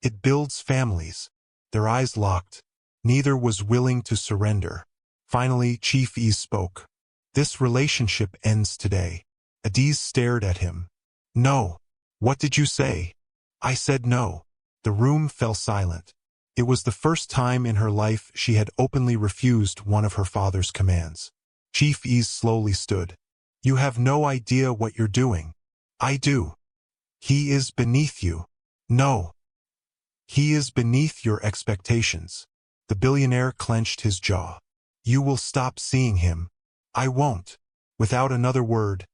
S1: It builds families. Their eyes locked. Neither was willing to surrender. Finally, Chief Ease spoke. This relationship ends today. Adiz stared at him. No. What did you say? I said no. The room fell silent. It was the first time in her life she had openly refused one of her father's commands. Chief Ease slowly stood. You have no idea what you're doing. I do. He is beneath you. No. He is beneath your expectations. The billionaire clenched his jaw. You will stop seeing him. I won't. Without another word,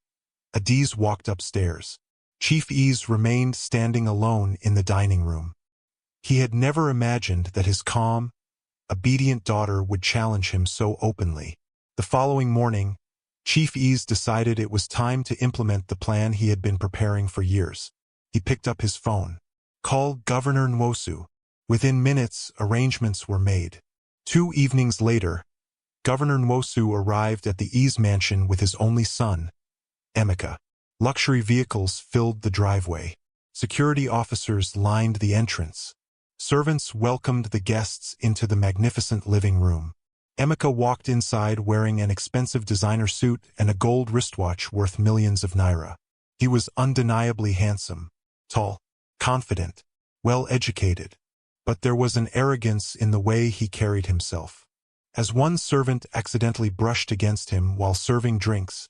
S1: Adiz walked upstairs. Chief Ease remained standing alone in the dining room. He had never imagined that his calm, obedient daughter would challenge him so openly. The following morning, Chief Ease decided it was time to implement the plan he had been preparing for years. He picked up his phone. Called Governor Nwosu. Within minutes, arrangements were made. 2 evenings later, Governor Nwosu arrived at the Ease mansion with his only son, Emeka. Luxury vehicles filled the driveway. Security officers lined the entrance. Servants welcomed the guests into the magnificent living room. Emeka walked inside wearing an expensive designer suit and a gold wristwatch worth millions of naira. He was undeniably handsome, tall, confident, well-educated, but there was an arrogance in the way he carried himself. As one servant accidentally brushed against him while serving drinks,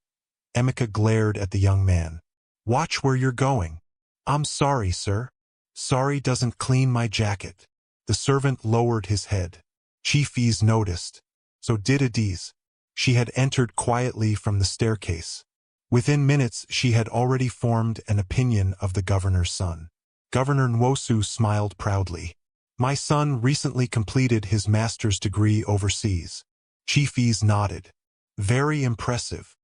S1: Emeka glared at the young man. Watch where you're going. I'm sorry, sir. Sorry doesn't clean my jacket. The servant lowered his head. Chief Ease noticed. So did Adiz. She had entered quietly from the staircase. Within minutes, she had already formed an opinion of the governor's son. Governor Nwosu smiled proudly. My son recently completed his master's degree overseas. Chief Ease nodded. Very impressive.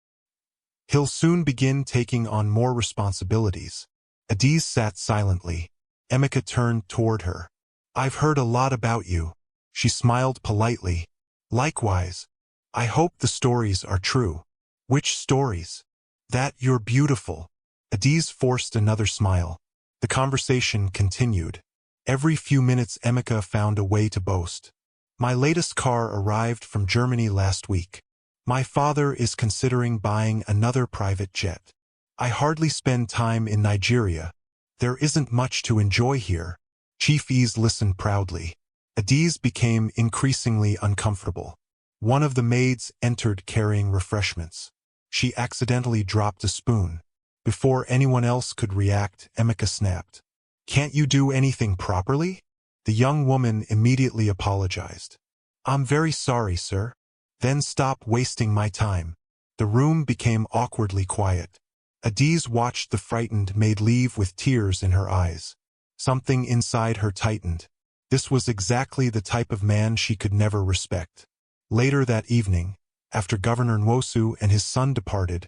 S1: He'll soon begin taking on more responsibilities. Adiz sat silently. Emeka turned toward her. I've heard a lot about you. She smiled politely. Likewise. I hope the stories are true. Which stories? That you're beautiful. Adiz forced another smile. The conversation continued. Every few minutes Emeka found a way to boast. My latest car arrived from Germany last week. My father is considering buying another private jet. I hardly spend time in Nigeria. There isn't much to enjoy here. Chief Ease listened proudly. Adiz became increasingly uncomfortable. One of the maids entered carrying refreshments. She accidentally dropped a spoon. Before anyone else could react, Emeka snapped. Can't you do anything properly? The young woman immediately apologized. I'm very sorry, sir. Then stop wasting my time. The room became awkwardly quiet. Adiz watched the frightened maid leave with tears in her eyes. Something inside her tightened. This was exactly the type of man she could never respect. Later that evening, after Governor Nwosu and his son departed,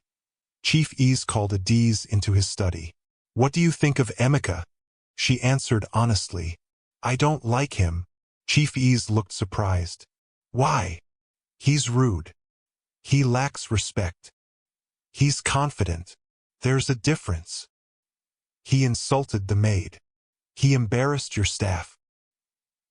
S1: Chief Ease called Adiz into his study. What do you think of Emeka? She answered honestly. I don't like him. Chief Ease looked surprised. Why? He's rude. He lacks respect. He's confident. There's a difference. He insulted the maid. He embarrassed your staff.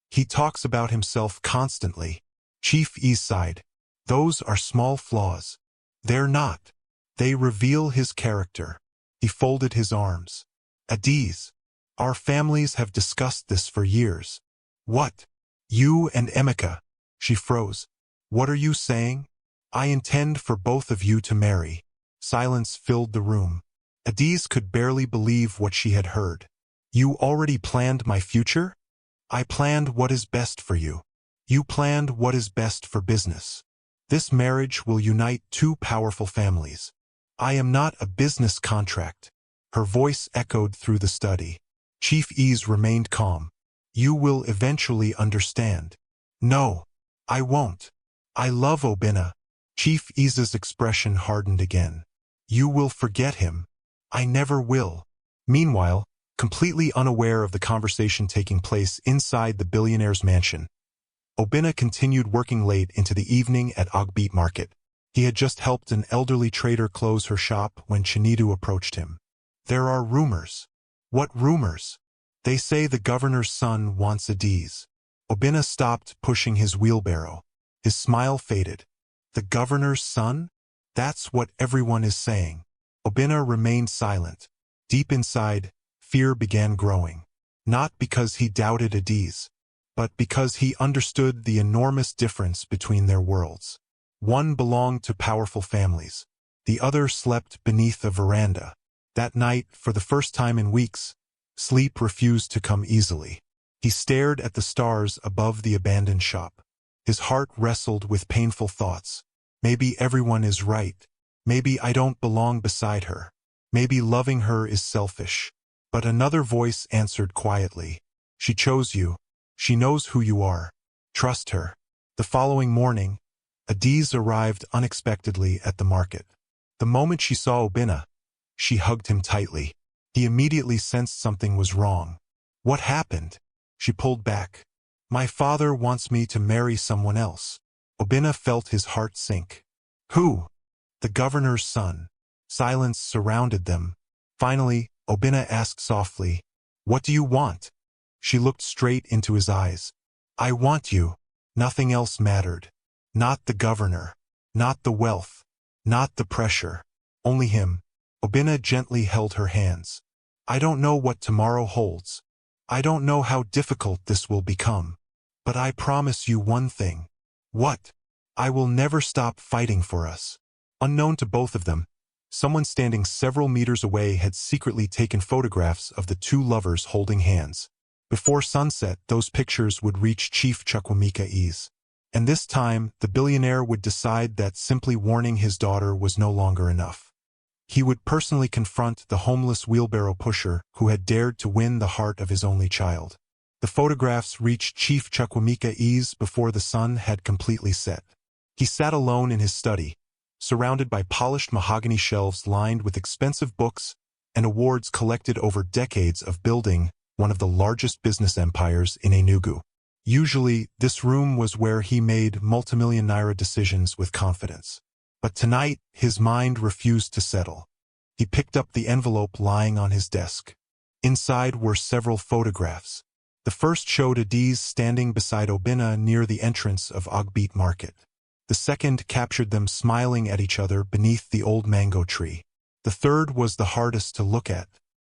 S1: He talks about himself constantly. Chief Ease sighed. Those are small flaws. They're not. They reveal his character. He folded his arms. Adiz, our families have discussed this for years. What? You and Emeka. She froze. What are you saying? I intend for both of you to marry. Silence filled the room. Adiz could barely believe what she had heard. You already planned my future? I planned what is best for you. You planned what is best for business. This marriage will unite two powerful families. I am not a business contract. Her voice echoed through the study. Chief Ease remained calm. You will eventually understand. No, I won't. I love Obinna. Chief Ease's expression hardened again. You will forget him. I never will. Meanwhile, completely unaware of the conversation taking place inside the billionaire's mansion, Obinna continued working late into the evening at Ogbit Market. He had just helped an elderly trader close her shop when Chinedu approached him. There are rumors. What rumors? They say the governor's son wants a D's. Obinna stopped pushing his wheelbarrow. His smile faded. The governor's son? That's what everyone is saying. Obinna remained silent. Deep inside, fear began growing. Not because he doubted Adiz, but because he understood the enormous difference between their worlds. One belonged to powerful families. The other slept beneath a veranda. That night, for the first time in weeks, sleep refused to come easily. He stared at the stars above the abandoned shop. His heart wrestled with painful thoughts. Maybe everyone is right. Maybe I don't belong beside her. Maybe loving her is selfish. But another voice answered quietly. She chose you. She knows who you are. Trust her. The following morning, Adiz arrived unexpectedly at the market. The moment she saw Obinna, she hugged him tightly. He immediately sensed something was wrong. What happened? She pulled back. My father wants me to marry someone else. Obinna felt his heart sink. Who? The governor's son. Silence surrounded them. Finally, Obinna asked softly, What do you want? She looked straight into his eyes. I want you. Nothing else mattered. Not the governor. Not the wealth. Not the pressure. Only him. Obinna gently held her hands. I don't know what tomorrow holds. I don't know how difficult this will become. But I promise you one thing. What? I will never stop fighting for us. Unknown to both of them, someone standing several meters away had secretly taken photographs of the two lovers holding hands. Before sunset, those pictures would reach Chief Chukwemeka Ease. And this time, the billionaire would decide that simply warning his daughter was no longer enough. He would personally confront the homeless wheelbarrow pusher who had dared to win the heart of his only child. The photographs reached Chief Chukwemeka Ease before the sun had completely set. He sat alone in his study, surrounded by polished mahogany shelves lined with expensive books and awards collected over decades of building one of the largest business empires in Enugu. Usually, this room was where he made multimillion naira decisions with confidence. But tonight, his mind refused to settle. He picked up the envelope lying on his desk. Inside were several photographs. The first showed Adiz standing beside Obinna near the entrance of Ogbit Market. The second captured them smiling at each other beneath the old mango tree. The third was the hardest to look at.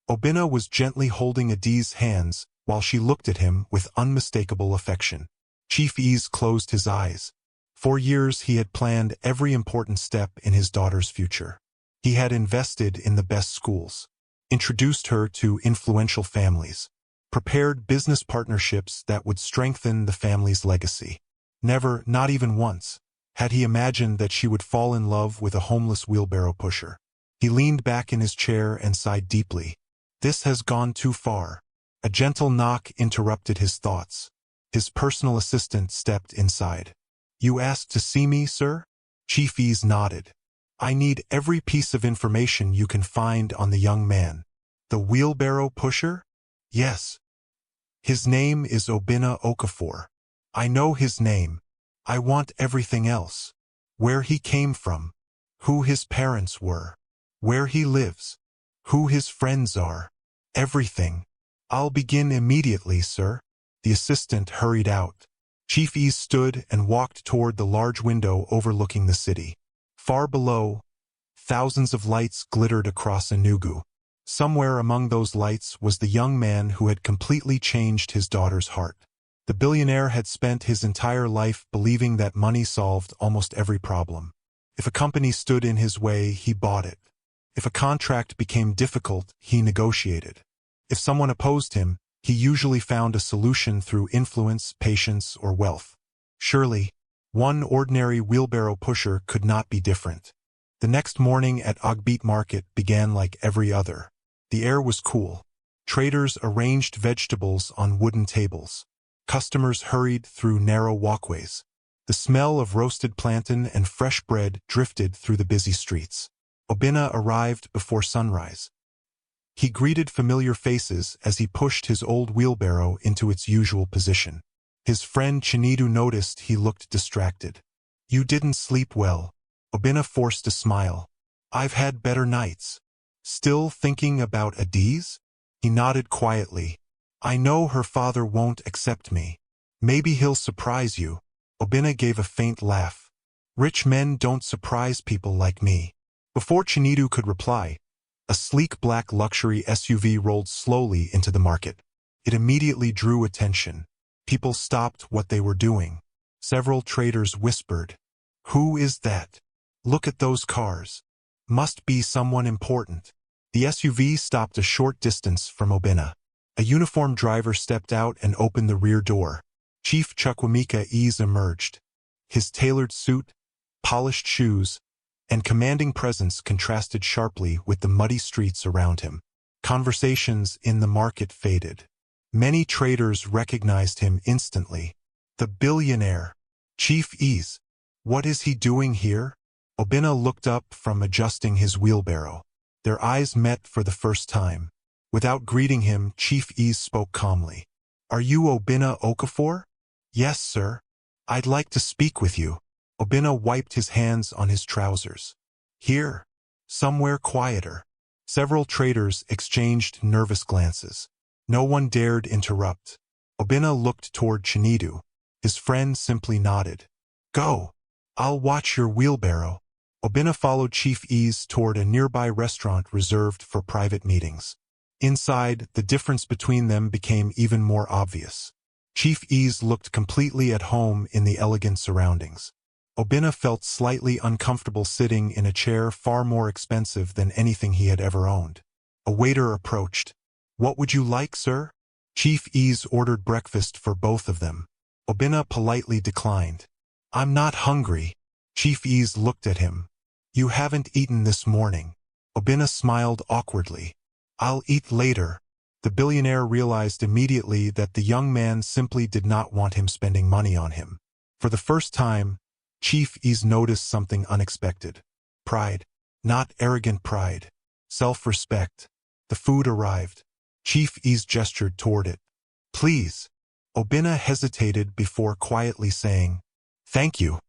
S1: Obinna was gently holding Adiz's hands while she looked at him with unmistakable affection. Chief Ease closed his eyes. For years he had planned every important step in his daughter's future. He had invested in the best schools, introduced her to influential families, prepared business partnerships that would strengthen the family's legacy. Never, not even once, had he imagined that she would fall in love with a homeless wheelbarrow pusher. He leaned back in his chair and sighed deeply. This has gone too far. A gentle knock interrupted his thoughts. His personal assistant stepped inside. You asked to see me, sir? Chief Ease nodded. I need every piece of information you can find on the young man. The wheelbarrow pusher? Yes. His name is Obinna Okafor. I know his name. I want everything else. Where he came from. Who his parents were. Where he lives. Who his friends are. Everything. I'll begin immediately, sir. The assistant hurried out. Chief Ease stood and walked toward the large window overlooking the city. Far below, thousands of lights glittered across Enugu. Somewhere among those lights was the young man who had completely changed his daughter's heart. The billionaire had spent his entire life believing that money solved almost every problem. If a company stood in his way, he bought it. If a contract became difficult, he negotiated. If someone opposed him, he usually found a solution through influence, patience, or wealth. Surely, One ordinary wheelbarrow pusher could not be different. The next morning at Ogbit Market began like every other. The air was cool. Traders arranged vegetables on wooden tables. Customers hurried through narrow walkways. The smell of roasted plantain and fresh bread drifted through the busy streets. Obinna arrived before sunrise. He greeted familiar faces as he pushed his old wheelbarrow into its usual position. His friend Chinedu noticed he looked distracted. "You didn't sleep well." Obinna forced a smile. "I've had better nights." "Still thinking about Adiz?" He nodded quietly. "I know her father won't accept me. Maybe he'll surprise you." Obinna gave a faint laugh. "Rich men don't surprise people like me." Before Chinedu could reply, a sleek black luxury SUV rolled slowly into the market. It immediately drew attention. People stopped what they were doing. Several traders whispered, "Who is that? Look at those cars. Must be someone important." The SUV stopped a short distance from Obinna. A uniformed driver stepped out and opened the rear door. Chief Chukwemeka Eze emerged. His tailored suit, polished shoes, and commanding presence contrasted sharply with the muddy streets around him. Conversations in the market faded. Many traders recognized him instantly. "The billionaire. Chief Eze. What is he doing here?" Obinna looked up from adjusting his wheelbarrow. Their eyes met for the first time. Without greeting him, Chief Eze spoke calmly. "Are you Obinna Okafor?" "Yes, sir. I'd like to speak with you." Obinna wiped his hands on his trousers. "Here. Somewhere quieter." Several traders exchanged nervous glances. No one dared interrupt. Obinna looked toward Chinedu. His friend simply nodded. "Go. I'll watch your wheelbarrow." Obinna followed Chief Eze toward a nearby restaurant reserved for private meetings. Inside, the difference between them became even more obvious. Chief Eze looked completely at home in the elegant surroundings. Obinna felt slightly uncomfortable sitting in a chair far more expensive than anything he had ever owned. A waiter approached. "What would you like, sir?" Chief Eze ordered breakfast for both of them. Obinna politely declined. "I'm not hungry." Chief Eze looked at him. "You haven't eaten this morning." Obinna smiled awkwardly. "I'll eat later." The billionaire realized immediately that the young man simply did not want him spending money on him. For the first time, Chief Eze noticed something unexpected. Pride. Not arrogant pride. Self-respect. The food arrived. Chief Eze gestured toward it. "Please." Obinna hesitated before quietly saying, "Thank you."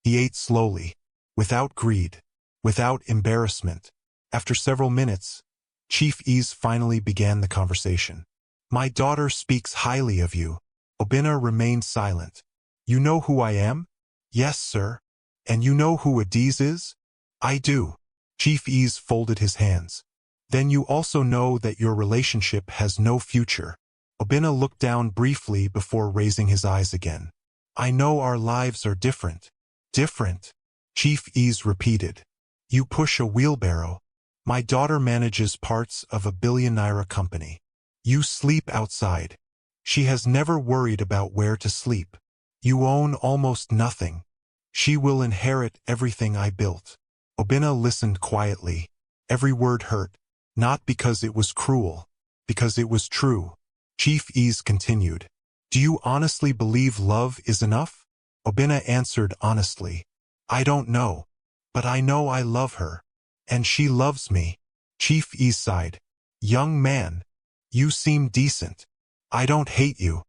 S1: He ate slowly, without greed, without embarrassment. After several minutes, Chief Eze finally began the conversation. "My daughter speaks highly of you." Obinna remained silent. "You know who I am?" "Yes, sir." "And you know who Adiz is?" "I do." Chief Eze folded his hands. "Then you also know that your relationship has no future." Obinna looked down briefly before raising his eyes again. "I know our lives are different." "Different?" Chief Eze repeated. "You push a wheelbarrow. My daughter manages parts of a billionaire company. You sleep outside. She has never worried about where to sleep. You own almost nothing. She will inherit everything I built." Obinna listened quietly. Every word hurt, not because it was cruel, because it was true. Chief Eze continued. "Do you honestly believe love is enough?" Obinna answered honestly. "I don't know. But I know I love her. And she loves me." Chief Eze sighed. "Young man, you seem decent. I don't hate you.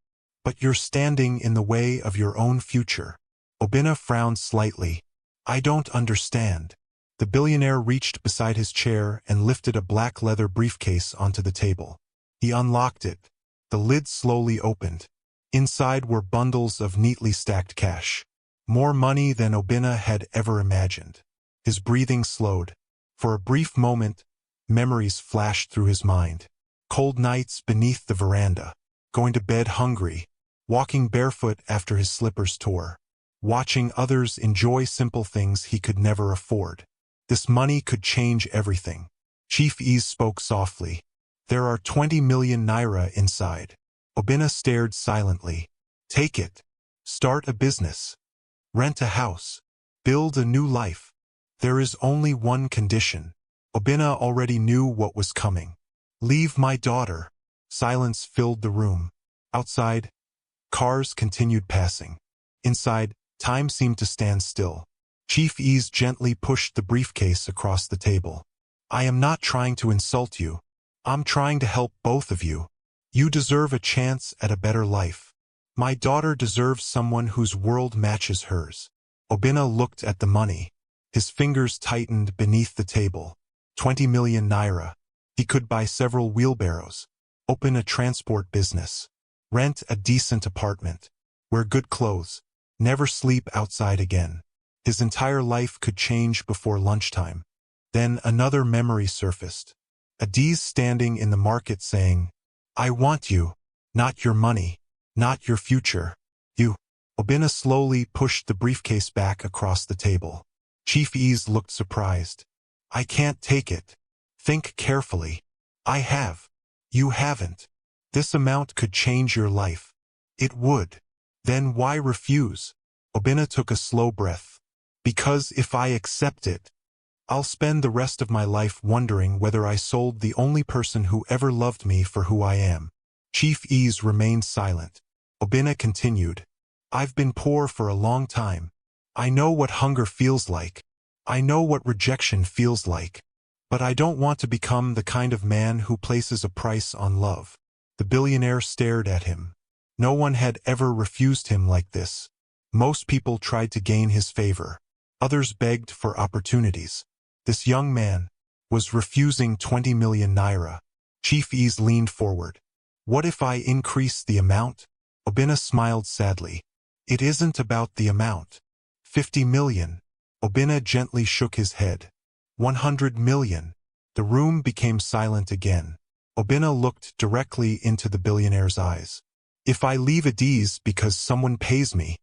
S1: But you're standing in the way of your own future." Obinna frowned slightly. "I don't understand." The billionaire reached beside his chair and lifted a black leather briefcase onto the table. He unlocked it. The lid slowly opened. Inside were bundles of neatly stacked cash. More money than Obinna had ever imagined. His breathing slowed. For a brief moment, memories flashed through his mind. Cold nights beneath the veranda. Going to bed hungry. Walking barefoot after his slippers tore. Watching others enjoy simple things he could never afford. This money could change everything. Chief Eze spoke softly. "There are 20 million naira inside." Obinna stared silently. "Take it. Start a business." Rent a house. Build a new life. There is only one condition. Obinna already knew what was coming. Leave my daughter. Silence filled the room. Outside, cars continued passing. Inside, time seemed to stand still. Chief Ease gently pushed the briefcase across the table. I am not trying to insult you. I'm trying to help both of you. You deserve a chance at a better life. My daughter deserves someone whose world matches hers. Obinna looked at the money. His fingers tightened beneath the table. 20 million naira. He could buy several wheelbarrows, open a transport business, rent a decent apartment, wear good clothes, never sleep outside again. His entire life could change before lunchtime. Then another memory surfaced. Adiz standing in the market saying, I want you, not your money, not your future. You. Obinna slowly pushed the briefcase back across the table. Chief Ease looked surprised. I can't take it. Think carefully. I have. You haven't. This amount could change your life. It would. Then why refuse? Obinna took a slow breath. Because if I accept it, I'll spend the rest of my life wondering whether I sold the only person who ever loved me for who I am. Chief Ease remained silent. Obinna continued. I've been poor for a long time. I know what hunger feels like. I know what rejection feels like. But I don't want to become the kind of man who places a price on love. The billionaire stared at him. No one had ever refused him like this. Most people tried to gain his favor. Others begged for opportunities. This young man was refusing 20 million naira. Chief Ease leaned forward. What if I increase the amount? Obinna smiled sadly. It isn't about the amount. 50 million. Obinna gently shook his head. 100 million. The room became silent again. Obinna looked directly into the billionaire's eyes. If I leave Adiz because someone pays me,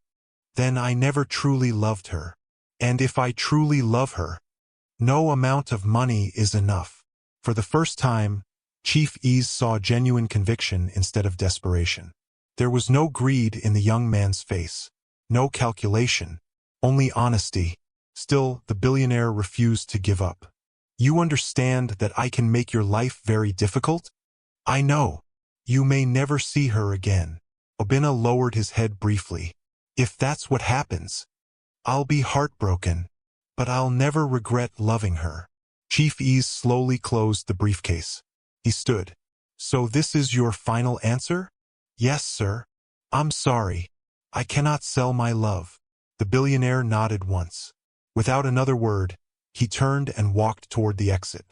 S1: then I never truly loved her. And if I truly love her, no amount of money is enough. For the first time, Chief Ease saw genuine conviction instead of desperation. There was no greed in the young man's face, no calculation, only honesty. Still, the billionaire refused to give up. You understand that I can make your life very difficult? I know. You may never see her again. Obinna lowered his head briefly. If that's what happens, I'll be heartbroken, but I'll never regret loving her. Chief Ease slowly closed the briefcase. He stood. So this is your final answer? Yes, sir. I'm sorry. I cannot sell my love. The billionaire nodded once. Without another word, he turned and walked toward the exit.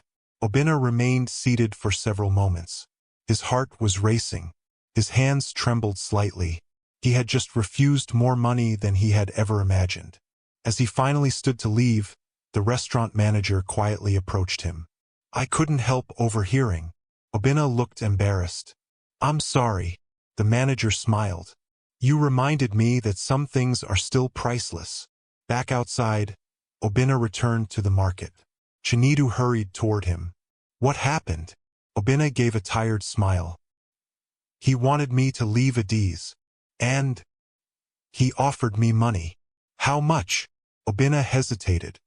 S1: Obinna remained seated for several moments. His heart was racing. His hands trembled slightly. He had just refused more money than he had ever imagined. As he finally stood to leave, the restaurant manager quietly approached him. I couldn't help overhearing. Obinna looked embarrassed. I'm sorry. The manager smiled. You reminded me that some things are still priceless. Back outside, Obinna returned to the market. Chinedu hurried toward him. What happened? Obinna gave a tired smile. He wanted me to leave Adiz. And he offered me money. How much? Obinna hesitated.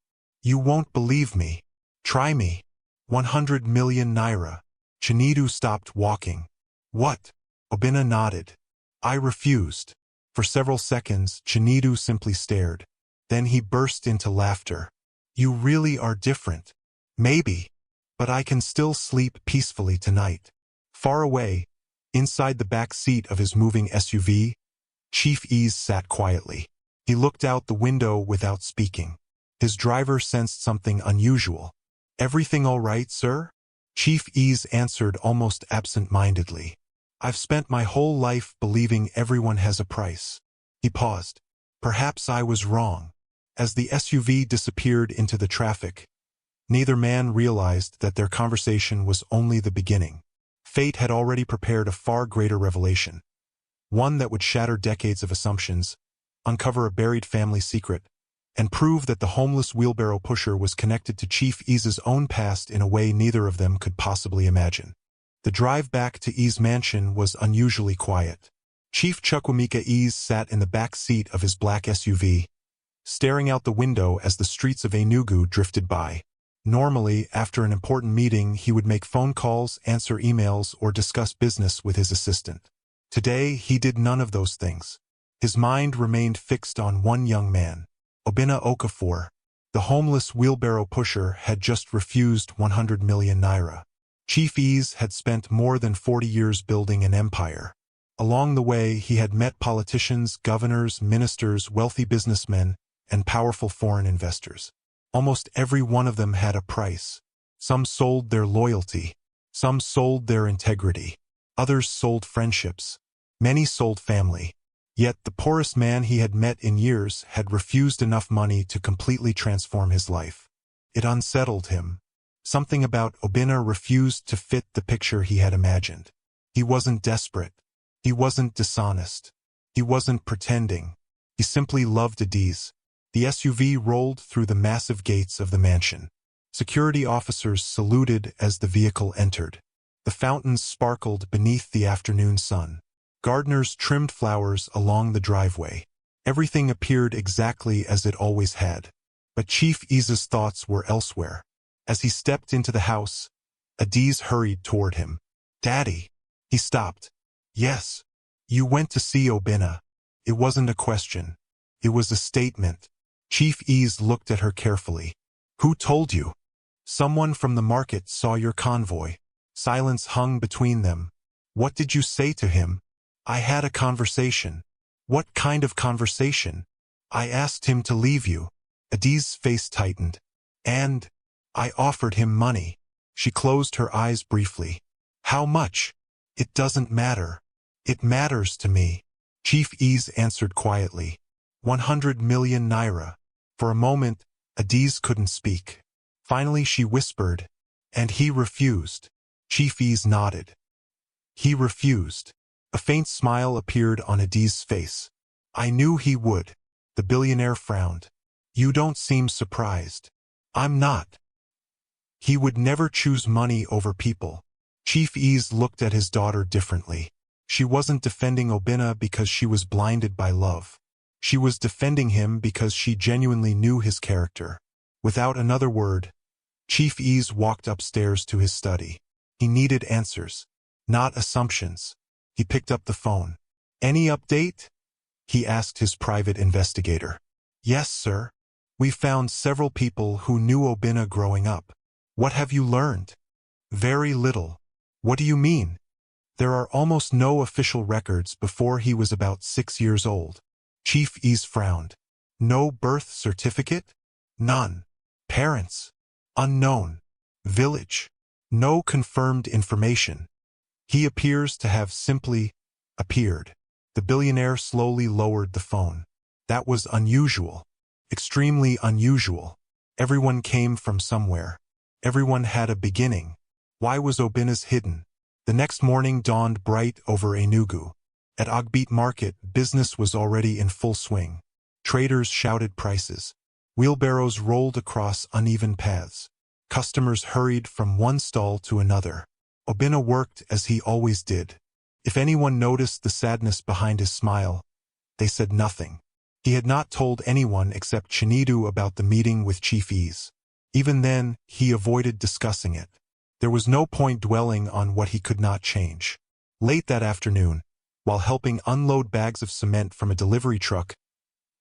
S1: You won't believe me. Try me. 100 million naira. Chinedu stopped walking. What? Obinna nodded. I refused. For several seconds, Chinedu simply stared. Then he burst into laughter. You really are different. Maybe. But I can still sleep peacefully tonight. Far away, inside the back seat of his moving SUV, Chief Ease sat quietly. He looked out the window without speaking. His driver sensed something unusual. Everything all right, sir? Chief Ease answered almost absent-mindedly. I've spent my whole life believing everyone has a price. He paused. Perhaps I was wrong. As the SUV disappeared into the traffic, neither man realized that their conversation was only the beginning. Fate had already prepared a far greater revelation. One that would shatter decades of assumptions, uncover a buried family secret, and prove that the homeless wheelbarrow pusher was connected to Chief Ease's own past in a way neither of them could possibly imagine. The drive back to Ease Mansion was unusually quiet. Chief Chukwemeka Ease sat in the back seat of his black SUV, staring out the window as the streets of Enugu drifted by. Normally, after an important meeting, he would make phone calls, answer emails, or discuss business with his assistant. Today, he did none of those things. His mind remained fixed on one young man. Obinna Okafor, the homeless wheelbarrow pusher, had just refused 100 million naira. Chief Ease had spent more than 40 years building an empire. Along the way, he had met politicians, governors, ministers, wealthy businessmen, and powerful foreign investors. Almost every one of them had a price. Some sold their loyalty. Some sold their integrity. Others sold friendships. Many sold family. Yet the poorest man he had met in years had refused enough money to completely transform his life. It unsettled him. Something about Obinna refused to fit the picture he had imagined. He wasn't desperate. He wasn't dishonest. He wasn't pretending. He simply loved Adiz. The SUV rolled through the massive gates of the mansion. Security officers saluted as the vehicle entered. The fountains sparkled beneath the afternoon sun. Gardeners trimmed flowers along the driveway. Everything appeared exactly as it always had. But Chief Ease's thoughts were elsewhere. As he stepped into the house, Adiz hurried toward him. "Daddy." He stopped. "Yes. You went to see Obinna." It wasn't a question. It was a statement. Chief Ease looked at her carefully. "Who told you?" "Someone from the market saw your convoy." Silence hung between them. "What did you say to him?" "I had a conversation." "What kind of conversation?" "I asked him to leave you." Adiz's face tightened. "And I offered him money." She closed her eyes briefly. "How much?" "It doesn't matter." "It matters to me." Chief Ease answered quietly. 100 million naira. For a moment, Adiz couldn't speak. Finally she whispered, "And he refused." Chief Ease nodded. "He refused." A faint smile appeared on Adiz's face. "I knew he would." The billionaire frowned. "You don't seem surprised." "I'm not." "He would never choose money over people." Chief Ease looked at his daughter differently. She wasn't defending Obinna because she was blinded by love. She was defending him because she genuinely knew his character. Without another word, Chief Ease walked upstairs to his study. He needed answers, not assumptions. He picked up the phone. "Any update?" he asked his private investigator. "Yes, sir. We found several people who knew Obinna growing up." "What have you learned?" "Very little." "What do you mean?" "There are almost no official records before he was about 6 years old." Chief Ease frowned. "No birth certificate?" "None." "Parents?" "Unknown." "Village?" "No confirmed information." "He appears to have simply appeared." The billionaire slowly lowered the phone. "That was unusual. Extremely unusual. Everyone came from somewhere. Everyone had a beginning. Why was Obinna's hidden?" The next morning dawned bright over Enugu. At Ogbit Market, business was already in full swing. Traders shouted prices. Wheelbarrows rolled across uneven paths. Customers hurried from one stall to another. Obinna worked as he always did. If anyone noticed the sadness behind his smile, they said nothing. He had not told anyone except Chinedu about the meeting with Chief Ease. Even then, he avoided discussing it. There was no point dwelling on what he could not change. Late that afternoon, while helping unload bags of cement from a delivery truck,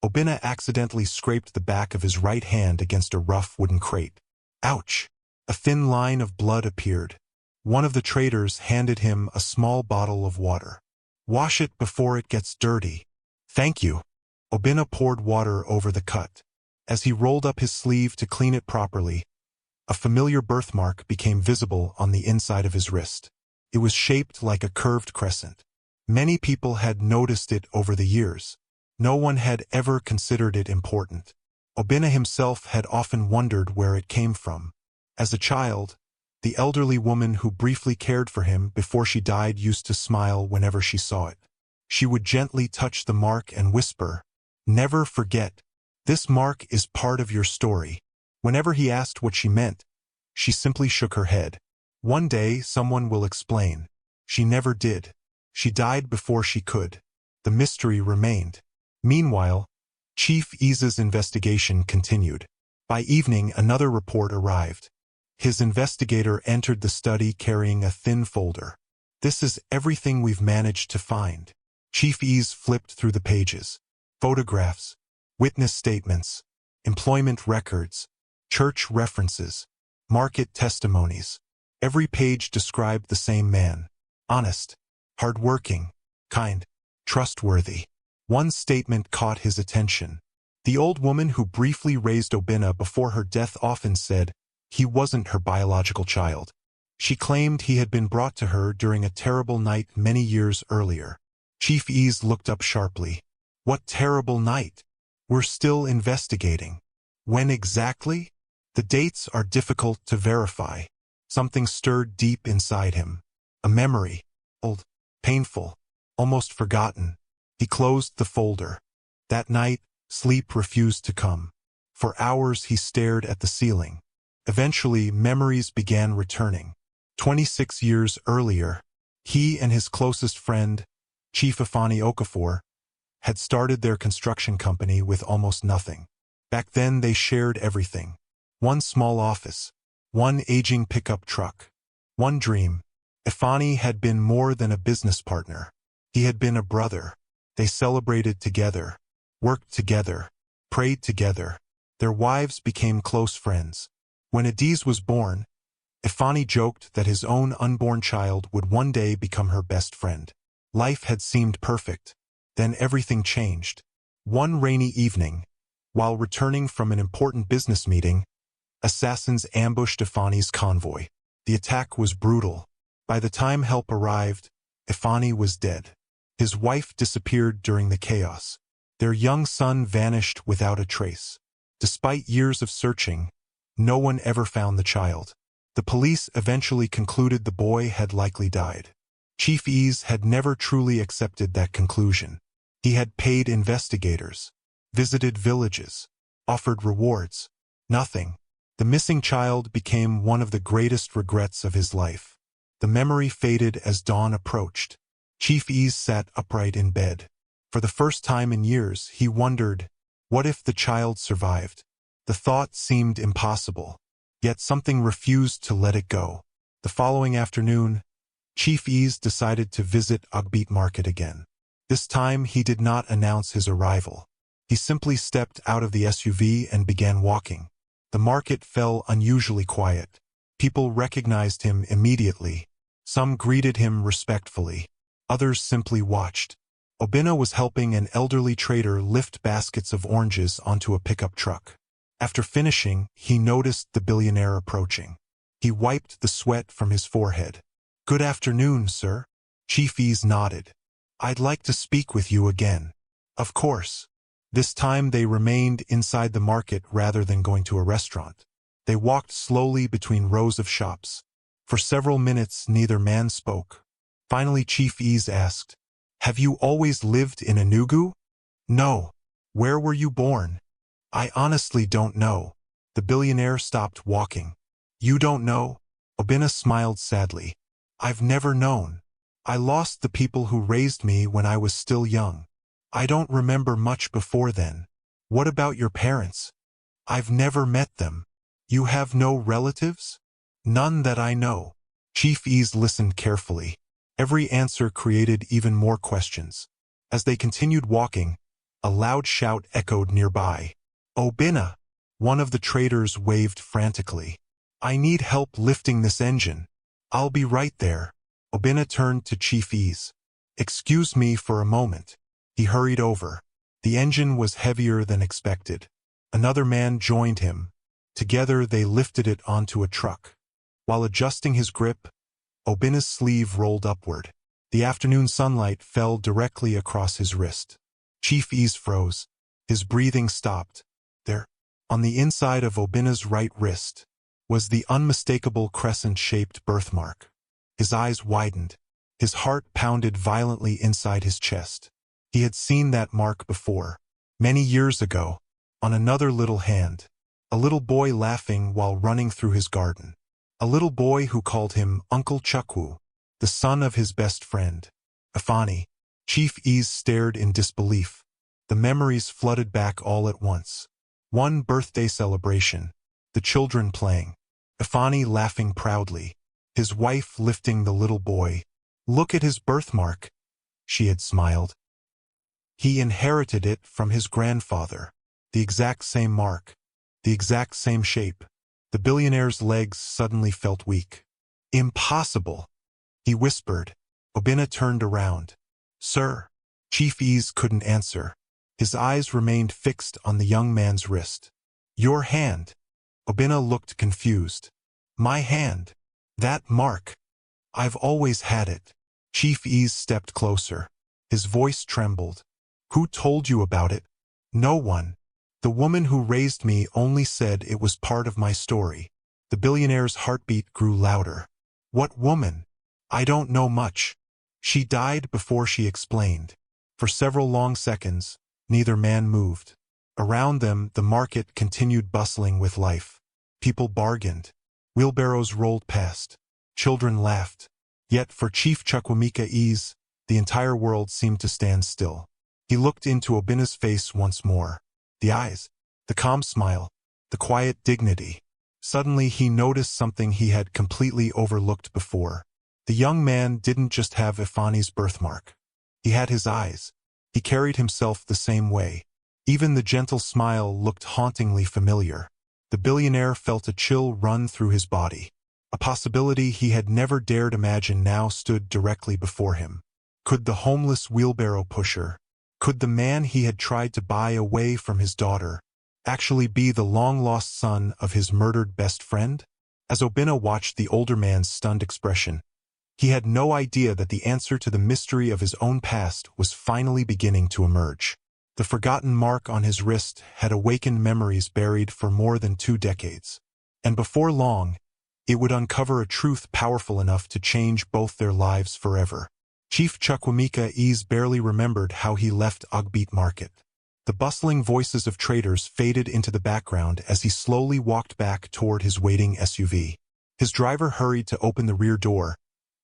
S1: Obinna accidentally scraped the back of his right hand against a rough wooden crate. Ouch! A thin line of blood appeared. One of the traders handed him a small bottle of water. "Wash it before it gets dirty." "Thank you." Obinna poured water over the cut. As he rolled up his sleeve to clean it properly, a familiar birthmark became visible on the inside of his wrist. It was shaped like a curved crescent. Many people had noticed it over the years. No one had ever considered it important. Obinna himself had often wondered where it came from. As a child, the elderly woman who briefly cared for him before she died used to smile whenever she saw it. She would gently touch the mark and whisper, "Never forget. This mark is part of your story." Whenever he asked what she meant, she simply shook her head. One day, someone will explain. She never did. She died before she could. The mystery remained. Meanwhile, Chief Ease's investigation continued. By evening, another report arrived. His investigator entered the study carrying a thin folder. "This is everything we've managed to find." Chief Ease flipped through the pages. Photographs, witness statements, employment records, church references, market testimonies. Every page described the same man. Honest, hardworking, kind, trustworthy. One statement caught his attention. The old woman who briefly raised Obinna before her death often said he wasn't her biological child. She claimed he had been brought to her during a terrible night many years earlier. Chief Ease looked up sharply. "What terrible night? We're still investigating. When exactly?" "The dates are difficult to verify." Something stirred deep inside him. A memory. Old, painful, almost forgotten. He closed the folder. That night, sleep refused to come. For hours he stared at the ceiling. Eventually, memories began returning. 26 years earlier, he and his closest friend, Chief Ifani Okafor, had started their construction company with almost nothing. Back then they shared everything. One small office, one aging pickup truck, one dream. Ifani had been more than a business partner. He had been a brother. They celebrated together, worked together, prayed together. Their wives became close friends. When Adiz was born, Ifani joked that his own unborn child would one day become her best friend. Life had seemed perfect. Then everything changed. One rainy evening, while returning from an important business meeting, assassins ambushed Ifani's convoy. The attack was brutal. By the time help arrived, Ifani was dead. His wife disappeared during the chaos. Their young son vanished without a trace. Despite years of searching, no one ever found the child. The police eventually concluded the boy had likely died. Chief Ease had never truly accepted that conclusion. He had paid investigators, visited villages, offered rewards. Nothing. The missing child became one of the greatest regrets of his life. The memory faded as dawn approached. Chief Ease sat upright in bed. For the first time in years, he wondered, what if the child survived? The thought seemed impossible, yet something refused to let it go. The following afternoon, Chief Ease decided to visit Ugbit Market again. This time he did not announce his arrival. He simply stepped out of the SUV and began walking. The market felt unusually quiet. People recognized him immediately. Some greeted him respectfully. Others simply watched. Obinna was helping an elderly trader lift baskets of oranges onto a pickup truck. After finishing, he noticed the billionaire approaching. He wiped the sweat from his forehead. "Good afternoon, sir." Chief Ease nodded. "I'd like to speak with you again." "Of course." This time they remained inside the market rather than going to a restaurant. They walked slowly between rows of shops. For several minutes neither man spoke. Finally Chief Ease asked, "Have you always lived in Enugu?" "No." "Where were you born?" "I honestly don't know." The billionaire stopped walking. "You don't know?" Obinna smiled sadly. "I've never known. I lost the people who raised me when I was still young. I don't remember much before then." "What about your parents?" "I've never met them." "You have no relatives?" "None that I know." Chief Ease listened carefully. Every answer created even more questions. As they continued walking, a loud shout echoed nearby. "Obinna!" One of the traders waved frantically. "I need help lifting this engine." "I'll be right there." Obinna turned to Chief Ease. "Excuse me for a moment." He hurried over. The engine was heavier than expected. Another man joined him. Together they lifted it onto a truck. While adjusting his grip, Obinna's sleeve rolled upward. The afternoon sunlight fell directly across his wrist. Chief Ease froze. His breathing stopped. There, on the inside of Obinna's right wrist, was the unmistakable crescent-shaped birthmark. His eyes widened. His heart pounded violently inside his chest. He had seen that mark before, many years ago, on another little hand. A little boy laughing while running through his garden. A little boy who called him Uncle Chukwu, the son of his best friend, Ifani. Chief Ease stared in disbelief. The memories flooded back all at once. One birthday celebration, the children playing, Ifani laughing proudly, his wife lifting the little boy. "Look at his birthmark," she had smiled. He inherited it from his grandfather. The exact same mark, the exact same shape. The billionaire's legs suddenly felt weak. "Impossible," he whispered. Obinna turned around. "Sir?" Chief Ease couldn't answer. His eyes remained fixed on the young man's wrist. "Your hand." Obinna looked confused. "My hand. That mark. I've always had it." Chief Ease stepped closer. His voice trembled. "Who told you about it?" "No one. The woman who raised me only said it was part of my story." The billionaire's heartbeat grew louder. "What woman?" "I don't know much. She died before she explained." For several long seconds, neither man moved. Around them, the market continued bustling with life. People bargained. Wheelbarrows rolled past. Children laughed. Yet for Chief Chukwuemeka Ease, the entire world seemed to stand still. He looked into Obinna's face once more. The eyes, the calm smile, the quiet dignity. Suddenly he noticed something he had completely overlooked before. The young man didn't just have Ifani's birthmark. He had his eyes. He carried himself the same way. Even the gentle smile looked hauntingly familiar. The billionaire felt a chill run through his body. A possibility he had never dared imagine now stood directly before him. Could the homeless wheelbarrow pusher, could the man he had tried to buy away from his daughter, actually be the long-lost son of his murdered best friend? As Obinna watched the older man's stunned expression, he had no idea that the answer to the mystery of his own past was finally beginning to emerge. The forgotten mark on his wrist had awakened memories buried for more than 2 decades. And before long, it would uncover a truth powerful enough to change both their lives forever. Chief Chukwuemeka Ease barely remembered how he left Ogbit Market. The bustling voices of traders faded into the background as he slowly walked back toward his waiting SUV. His driver hurried to open the rear door,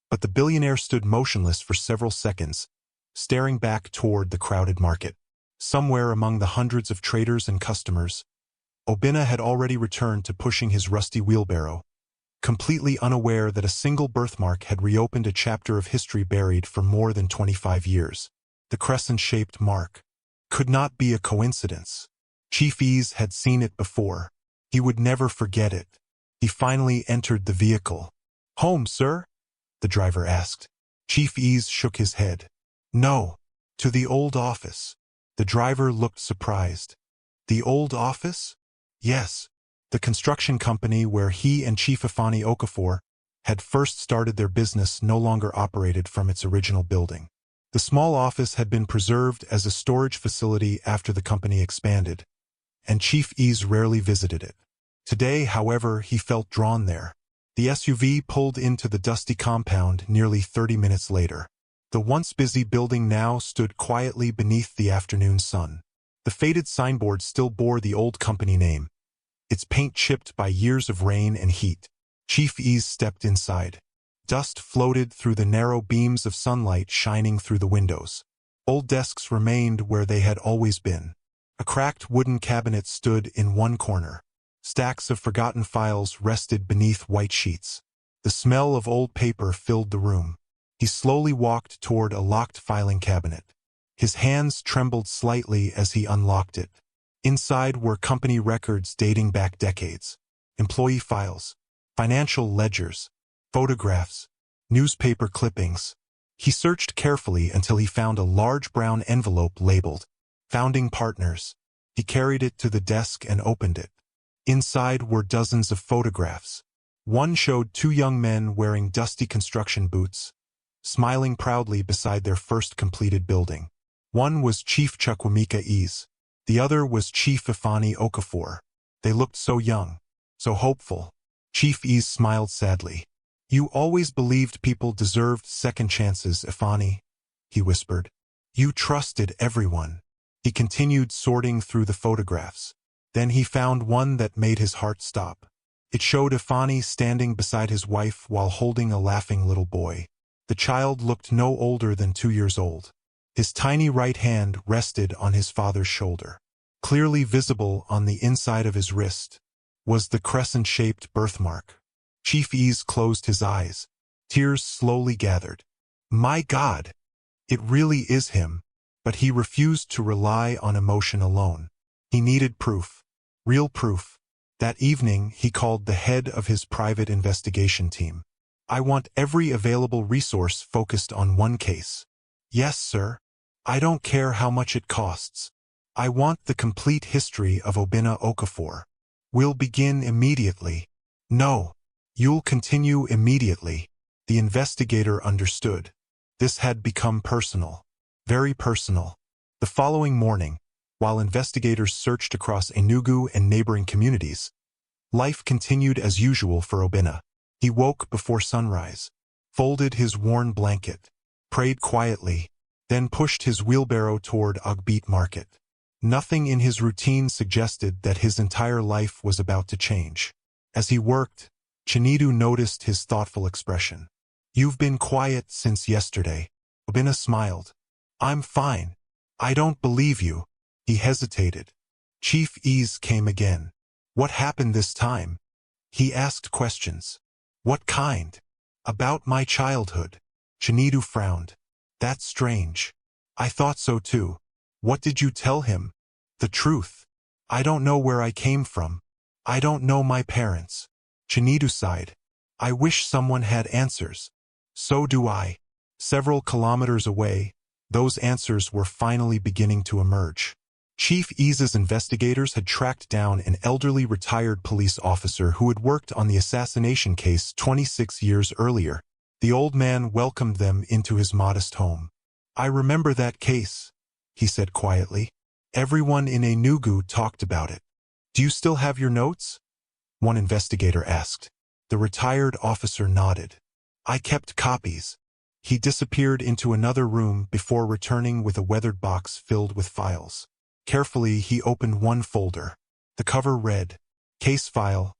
S1: but the billionaire stood motionless for several seconds, staring back toward the crowded market. Somewhere among the hundreds of traders and customers, Obinna had already returned to pushing his rusty wheelbarrow, completely unaware that a single birthmark had reopened a chapter of history buried for more than 25 years. The crescent-shaped mark could not be a coincidence. Chief Ease had seen it before. He would never forget it. He finally entered the vehicle. "Home, sir?" the driver asked. Chief Ease shook his head. "No, to the old office." The driver looked surprised. "The old office?" "Yes. The construction company where he and Chief Ifani Okafor had first started their business no longer operated from its original building. The small office had been preserved as a storage facility after the company expanded, and Chief Ease rarely visited it. Today, however, he felt drawn there. The SUV pulled into the dusty compound nearly 30 minutes later. The once busy building now stood quietly beneath the afternoon sun. The faded signboard still bore the old company name, its paint chipped by years of rain and heat. Chief Ease stepped inside. Dust floated through the narrow beams of sunlight shining through the windows. Old desks remained where they had always been. A cracked wooden cabinet stood in one corner. Stacks of forgotten files rested beneath white sheets. The smell of old paper filled the room. He slowly walked toward a locked filing cabinet. His hands trembled slightly as he unlocked it. Inside were company records dating back decades, employee files, financial ledgers, photographs, newspaper clippings. He searched carefully until he found a large brown envelope labeled Founding Partners. He carried it to the desk and opened it. Inside were dozens of photographs. One showed 2 young men wearing dusty construction boots, smiling proudly beside their first completed building. One was Chief Chukwuemeka Ease. The other was Chief Ifani Okafor. They looked so young, so hopeful. Chief Ease smiled sadly. "You always believed people deserved second chances, Ifani," he whispered. "You trusted everyone." He continued sorting through the photographs. Then he found one that made his heart stop. It showed Ifani standing beside his wife while holding a laughing little boy. The child looked no older than 2 years old. His tiny right hand rested on his father's shoulder. Clearly visible on the inside of his wrist was the crescent-shaped birthmark. Chief Ease closed his eyes. Tears slowly gathered. My God! It really is him. But he refused to rely on emotion alone. He needed proof. Real proof. That evening, he called the head of his private investigation team. I want every available resource focused on one case. Yes, sir. I don't care how much it costs. I want the complete history of Obinna Okafor. We'll begin immediately. No. You'll continue immediately. The investigator understood. This had become personal. Very personal. The following morning, while investigators searched across Enugu and neighboring communities, life continued as usual for Obinna. He woke before sunrise, folded his worn blanket, prayed quietly, then pushed his wheelbarrow toward Ogbit Market. Nothing in his routine suggested that his entire life was about to change. As he worked, Chinedu noticed his thoughtful expression. You've been quiet since yesterday. Obinna smiled. I'm fine. I don't believe you. He hesitated. Chief Ease came again. What happened this time? He asked questions. What kind? About my childhood. Chinedu frowned. That's strange. I thought so too. What did you tell him? The truth. I don't know where I came from. I don't know my parents. Chinedu sighed. I wish someone had answers. So do I. Several kilometers away, those answers were finally beginning to emerge. Chief Ease's investigators had tracked down an elderly retired police officer who had worked on the assassination case 26 years earlier. The old man welcomed them into his modest home. I remember that case, he said quietly. Everyone in Enugu talked about it. Do you still have your notes? One investigator asked. The retired officer nodded. I kept copies. He disappeared into another room before returning with a weathered box filled with files. Carefully, he opened one folder. The cover read, Case File,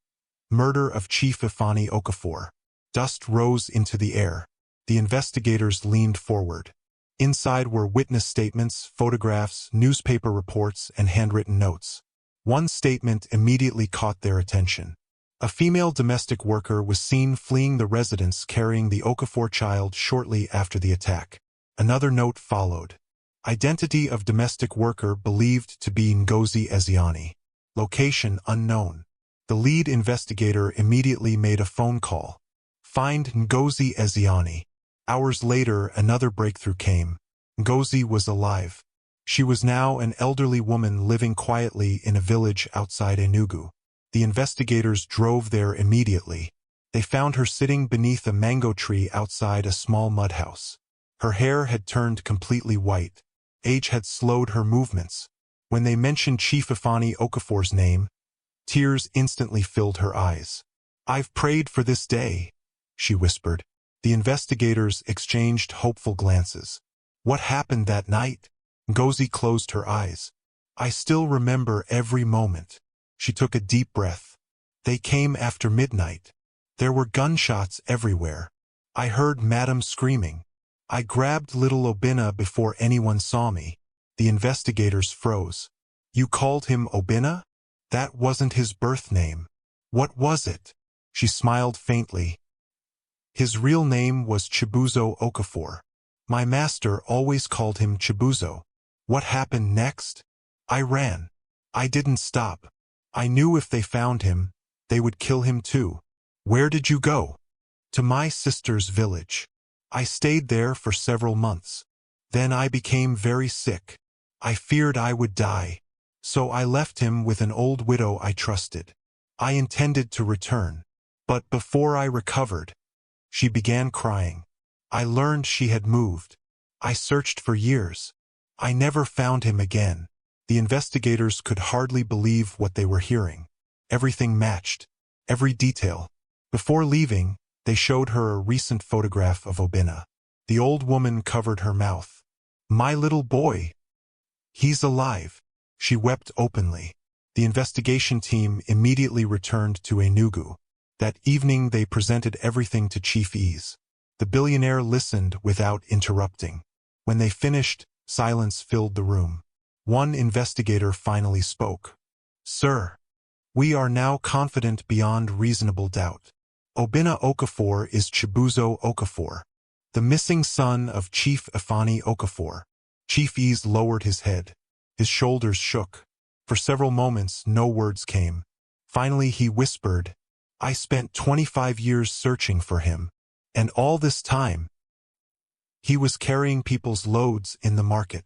S1: Murder of Chief Ifeanyi Okafor. Dust rose into the air. The investigators leaned forward. Inside were witness statements, photographs, newspaper reports, and handwritten notes. One statement immediately caught their attention. A female domestic worker was seen fleeing the residence carrying the Okafor child shortly after the attack. Another note followed. Identity of domestic worker believed to be Ngozi Ezeani. Location unknown. The lead investigator immediately made a phone call. Find Ngozi Ezeani. Hours later, another breakthrough came. Ngozi was alive. She was now an elderly woman living quietly in a village outside Enugu. The investigators drove there immediately. They found her sitting beneath a mango tree outside a small mud house. Her hair had turned completely white. Age had slowed her movements. When they mentioned Chief Ifeanyi Okafor's name, tears instantly filled her eyes. I've prayed for this day, she whispered. The investigators exchanged hopeful glances. What happened that night? Ngozi closed her eyes. I still remember every moment. She took a deep breath. They came after midnight. There were gunshots everywhere. I heard Madam screaming. I grabbed little Obinna before anyone saw me. The investigators froze. You called him Obinna? That wasn't his birth name. What was it? She smiled faintly. His real name was Chibuzo Okafor. My master always called him Chibuzo. What happened next? I ran. I didn't stop. I knew if they found him, they would kill him too. Where did you go? To my sister's village. I stayed there for several months. Then I became very sick. I feared I would die. So I left him with an old widow I trusted. I intended to return. But before I recovered, she began crying. I learned she had moved. I searched for years. I never found him again. The investigators could hardly believe what they were hearing. Everything matched. Every detail. Before leaving, they showed her a recent photograph of Obinna. The old woman covered her mouth. My little boy. He's alive. She wept openly. The investigation team immediately returned to Enugu. That evening they presented everything to Chief Ease. The billionaire listened without interrupting. When they finished, Silence filled the room. One investigator finally spoke. "Sir, we are now confident beyond reasonable doubt. Obinna Okafor is Chibuzo Okafor, the missing son of Chief Ifani Okafor." Chief Ease lowered his head. His shoulders shook. For several moments, no words came. Finally, he whispered, "I spent 25 years searching for him. And all this time, he was carrying people's loads in the market."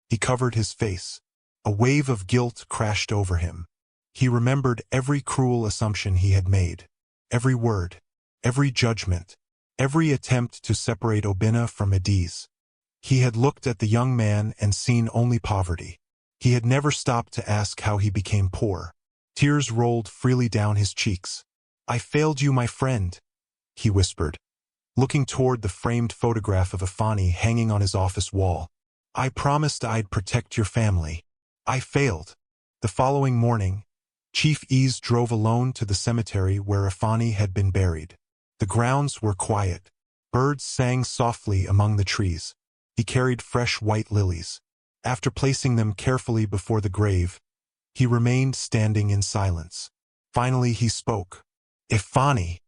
S1: He covered his face. A wave of guilt crashed over him. He remembered every cruel assumption he had made. Every word. Every judgment. Every attempt to separate Obinna from Adiz. He had looked at the young man and seen only poverty. He had never stopped to ask how he became poor. Tears rolled freely down his cheeks. "I failed you, my friend," he whispered, looking toward the framed photograph of Ifani hanging on his office wall. "I promised I'd protect your family. I failed." The following morning, Chief Ease drove alone to the cemetery where Ifani had been buried. The grounds were quiet. Birds sang softly among the trees. He carried fresh white lilies. After placing them carefully before the grave, he remained standing in silence. Finally he spoke. "Ifani,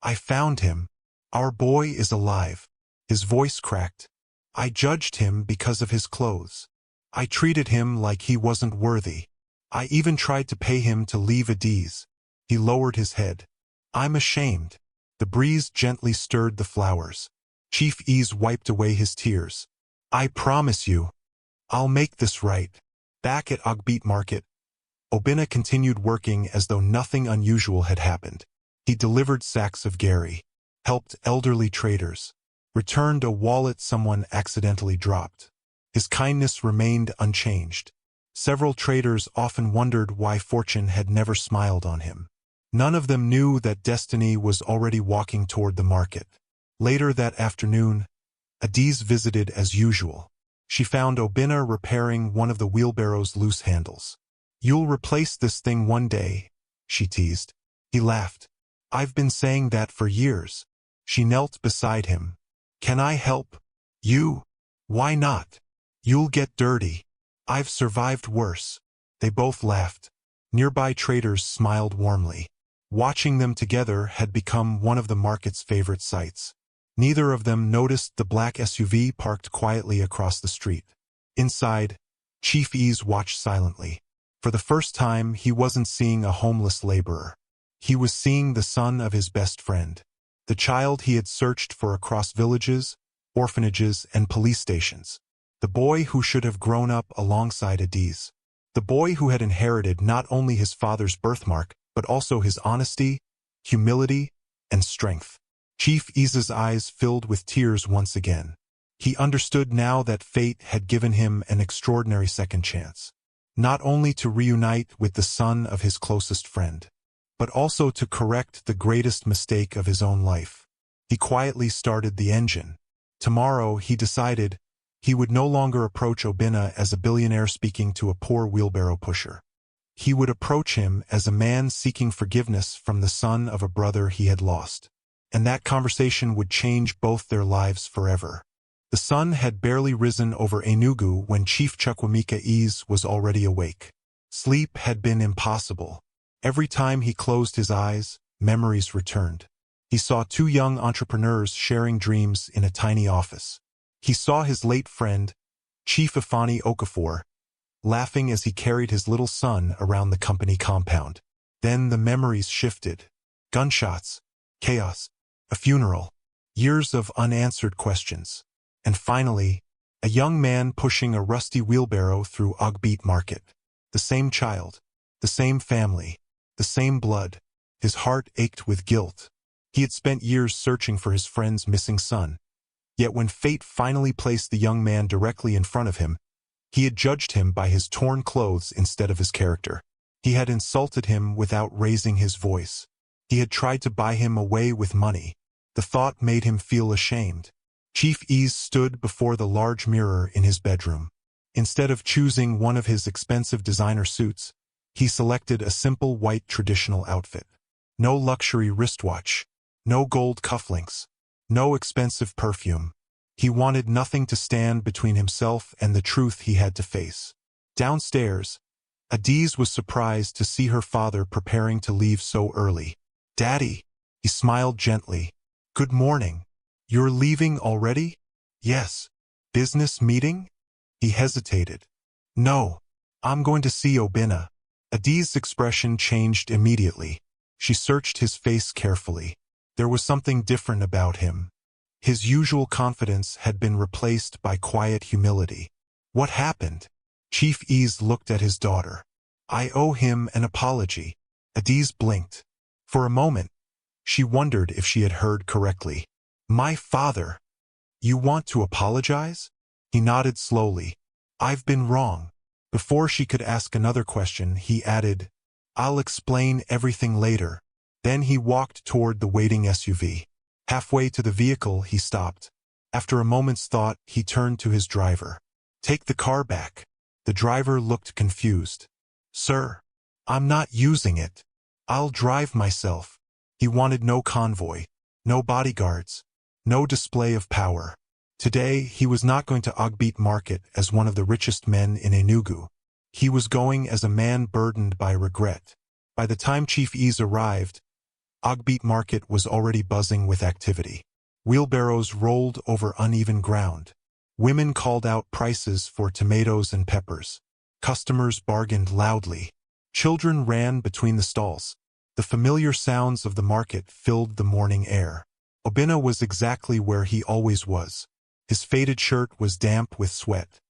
S1: I found him. Our boy is alive." His voice cracked. "I judged him because of his clothes. I treated him like he wasn't worthy. I even tried to pay him to leave Adiz." He lowered his head. "I'm ashamed." The breeze gently stirred the flowers. Chief Ease wiped away his tears. "I promise you, I'll make this right." Back at Ogbit Market, Obinna continued working as though nothing unusual had happened. He delivered sacks of gari, helped elderly traders, returned a wallet someone accidentally dropped. His kindness remained unchanged. Several traders often wondered why fortune had never smiled on him. None of them knew that destiny was already walking toward the market. Later that afternoon, Adiz visited as usual. She found Obinna repairing one of the wheelbarrow's loose handles. "You'll replace this thing one day," she teased. He laughed. "I've been saying that for years." She knelt beside him. "Can I help you?" "Why not? You'll get dirty. I've survived worse." They both laughed. Nearby traders smiled warmly. Watching them together had become one of the market's favorite sights. Neither of them noticed the black SUV parked quietly across the street. Inside, Chief Ease watched silently. For the first time, he wasn't seeing a homeless laborer. He was seeing the son of his best friend. The child he had searched for across villages, orphanages, and police stations. The boy who should have grown up alongside Adiz. The boy who had inherited not only his father's birthmark, but also his honesty, humility, and strength. Chief Ease's eyes filled with tears once again. He understood now that fate had given him an extraordinary second chance. Not only to reunite with the son of his closest friend, but also to correct the greatest mistake of his own life. He quietly started the engine. Tomorrow, he decided, he would no longer approach Obinna as a billionaire speaking to a poor wheelbarrow pusher. He would approach him as a man seeking forgiveness from the son of a brother he had lost. And that conversation would change both their lives forever. The sun had barely risen over Enugu when Chief Chukwuemeka Ease was already awake. Sleep had been impossible. Every time he closed his eyes, memories returned. He saw two young entrepreneurs sharing dreams in a tiny office. He saw his late friend, Chief Ifani Okafor, laughing as he carried his little son around the company compound. Then the memories shifted. Gunshots, chaos, a funeral, years of unanswered questions. And finally, a young man pushing a rusty wheelbarrow through Ogbit Market. The same child, the same family, the same blood. His heart ached with guilt. He had spent years searching for his friend's missing son. Yet when fate finally placed the young man directly in front of him, he had judged him by his torn clothes instead of his character. He had insulted him without raising his voice. He had tried to buy him away with money. The thought made him feel ashamed. Chief Ease stood before the large mirror in his bedroom. Instead of choosing one of his expensive designer suits, he selected a simple white traditional outfit. No luxury wristwatch, no gold cufflinks, no expensive perfume, He wanted nothing to stand between himself and the truth he had to face. Downstairs, Adiz was surprised to see her father preparing to leave so early. "Daddy," he smiled gently. "Good morning. You're leaving already?" "Yes." "Business meeting?" He hesitated. "No. I'm going to see Obina." Adiz's expression changed immediately. She searched his face carefully. There was something different about him. His usual confidence had been replaced by quiet humility. "What happened?" Chief Ease looked at his daughter. "I owe him an apology." Adiz blinked. For a moment, she wondered if she had heard correctly. "My father? You want to apologize?" He nodded slowly. "I've been wrong." Before she could ask another question, he added, "I'll explain everything later." Then he walked toward the waiting SUV. Halfway to the vehicle, he stopped. After a moment's thought, he turned to his driver. "Take the car back." The driver looked confused. "Sir, I'm not using it. I'll drive myself." He wanted no convoy, no bodyguards, no display of power. Today, he was not going to Ogbit Market as one of the richest men in Enugu. He was going as a man burdened by regret. By the time Chief Ease arrived, Ogbit Market was already buzzing with activity. Wheelbarrows rolled over uneven ground. Women called out prices for tomatoes and peppers. Customers bargained loudly. Children ran between the stalls. The familiar sounds of the market filled the morning air. Obina was exactly where he always was. His faded shirt was damp with sweat.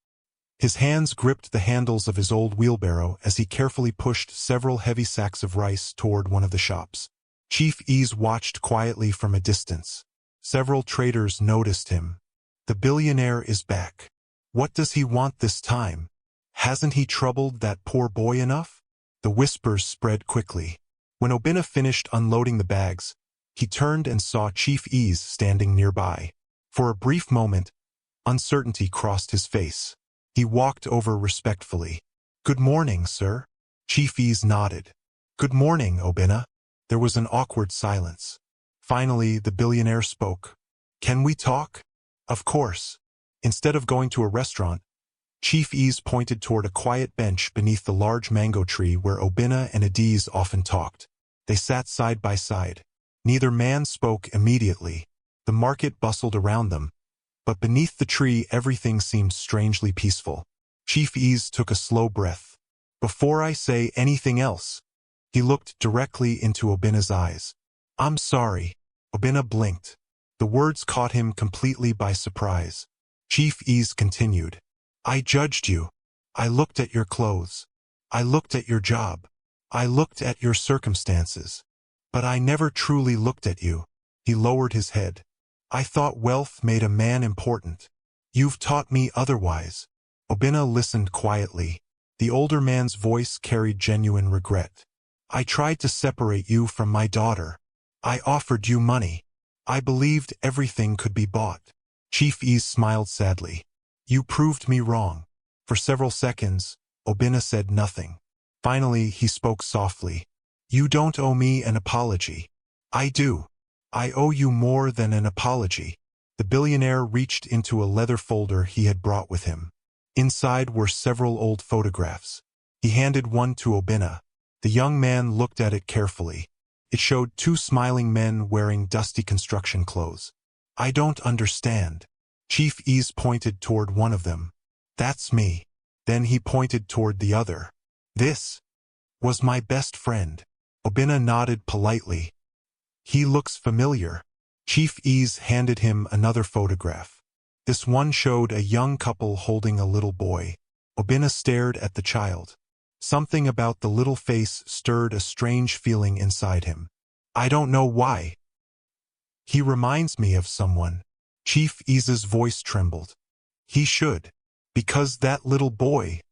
S1: His hands gripped the handles of his old wheelbarrow as he carefully pushed several heavy sacks of rice toward one of the shops. Chief Ease watched quietly from a distance. Several traders noticed him. "The billionaire is back. What does he want this time? Hasn't he troubled that poor boy enough?" The whispers spread quickly. When Obina finished unloading the bags, he turned and saw Chief Ease standing nearby. For a brief moment, uncertainty crossed his face. He walked over respectfully. "Good morning, sir." Chief Ease nodded. "Good morning, Obina." There was an awkward silence. Finally, the billionaire spoke. "Can we talk?" "Of course." Instead of going to a restaurant, Chief Ease pointed toward a quiet bench beneath the large mango tree where Obina and Adiz often talked. They sat side by side. Neither man spoke immediately. The market bustled around them, but beneath the tree everything seemed strangely peaceful. Chief Ease took a slow breath. "Before I say anything else," he looked directly into Obina's eyes. "I'm sorry." Obina blinked. The words caught him completely by surprise. Chief Ease continued. "I judged you. I looked at your clothes. I looked at your job. I looked at your circumstances. But I never truly looked at you." He lowered his head. "I thought wealth made a man important. You've taught me otherwise." Obina listened quietly. The older man's voice carried genuine regret. "I tried to separate you from my daughter. I offered you money. I believed everything could be bought." Chief Ease smiled sadly. "You proved me wrong." For several seconds, Obina said nothing. Finally, he spoke softly. "You don't owe me an apology." "I do. I owe you more than an apology." The billionaire reached into a leather folder he had brought with him. Inside were several old photographs. He handed one to Obina. The young man looked at it carefully. It showed two smiling men wearing dusty construction clothes. "I don't understand." Chief Ease pointed toward one of them. "That's me." Then he pointed toward the other. "This was my best friend." Obina nodded politely. "He looks familiar." Chief Ease handed him another photograph. This one showed a young couple holding a little boy. Obina stared at the child. Something about the little face stirred a strange feeling inside him. "I don't know why. He reminds me of someone." Chief Ease's voice trembled. "He should. Because that little boy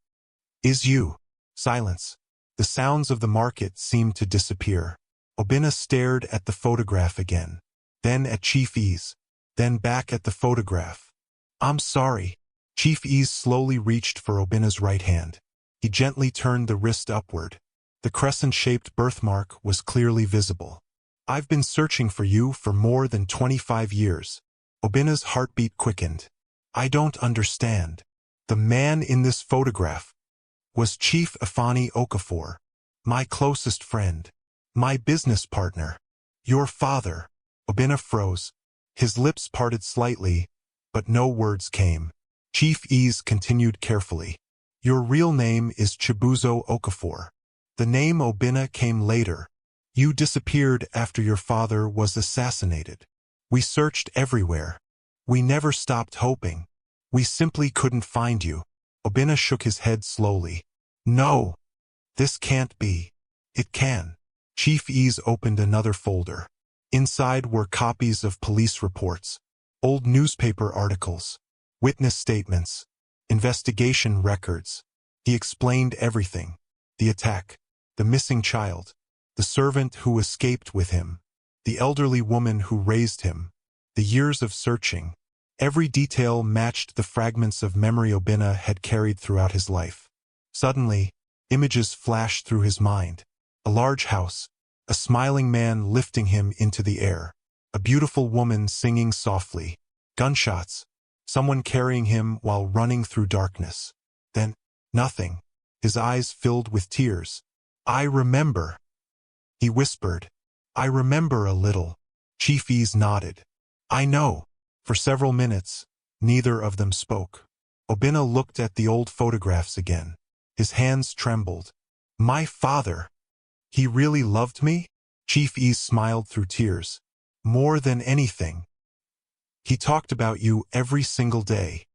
S1: is you." Silence. The sounds of the market seemed to disappear. Obina stared at the photograph again, then at Chief Ease, then back at the photograph. "I'm sorry." Chief Ease slowly reached for Obina's right hand. He gently turned the wrist upward. The crescent-shaped birthmark was clearly visible. "I've been searching for you for more than 25 years." Obina's heartbeat quickened. I don't understand. The man in this photograph was Chief Ifeanyi Okafor, my closest friend, my business partner, your father. Obina froze. His lips parted slightly, but no words came. Chief Ease continued carefully. Your real name is Chibuzo Okafor. The name Obina came later. You disappeared after your father was assassinated. We searched everywhere. We never stopped hoping. We simply couldn't find you. Obina shook his head slowly. No, this can't be. It can. Chief Ease opened another folder. Inside were copies of police reports, old newspaper articles, witness statements, investigation records. He explained everything. The attack, the missing child, the servant who escaped with him, the elderly woman who raised him, the years of searching. Every detail matched the fragments of memory Obina had carried throughout his life. Suddenly, images flashed through his mind. A large house, a smiling man lifting him into the air, a beautiful woman singing softly, gunshots, someone carrying him while running through darkness. Then, nothing. His eyes filled with tears. I remember, he whispered. I remember a little. Chief Ease nodded. I know. For several minutes, neither of them spoke. Obina looked at the old photographs again. His hands trembled. My father. He really loved me? Chief Ease smiled through tears. More than anything. He talked about you every single day.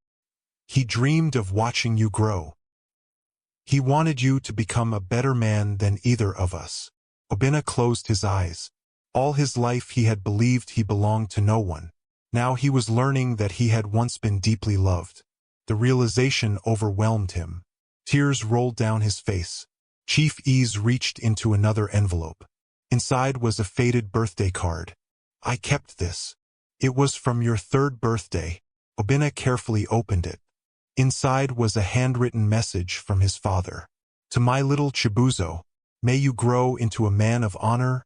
S1: He dreamed of watching you grow. He wanted you to become a better man than either of us. Obina closed his eyes. All his life he had believed he belonged to no one. Now he was learning that he had once been deeply loved. The realization overwhelmed him. Tears rolled down his face. Chief Ease reached into another envelope. Inside was a faded birthday card. I kept this. It was from your 3rd birthday. Obina carefully opened it. Inside was a handwritten message from his father. To my little Chibuzo, may you grow into a man of honor,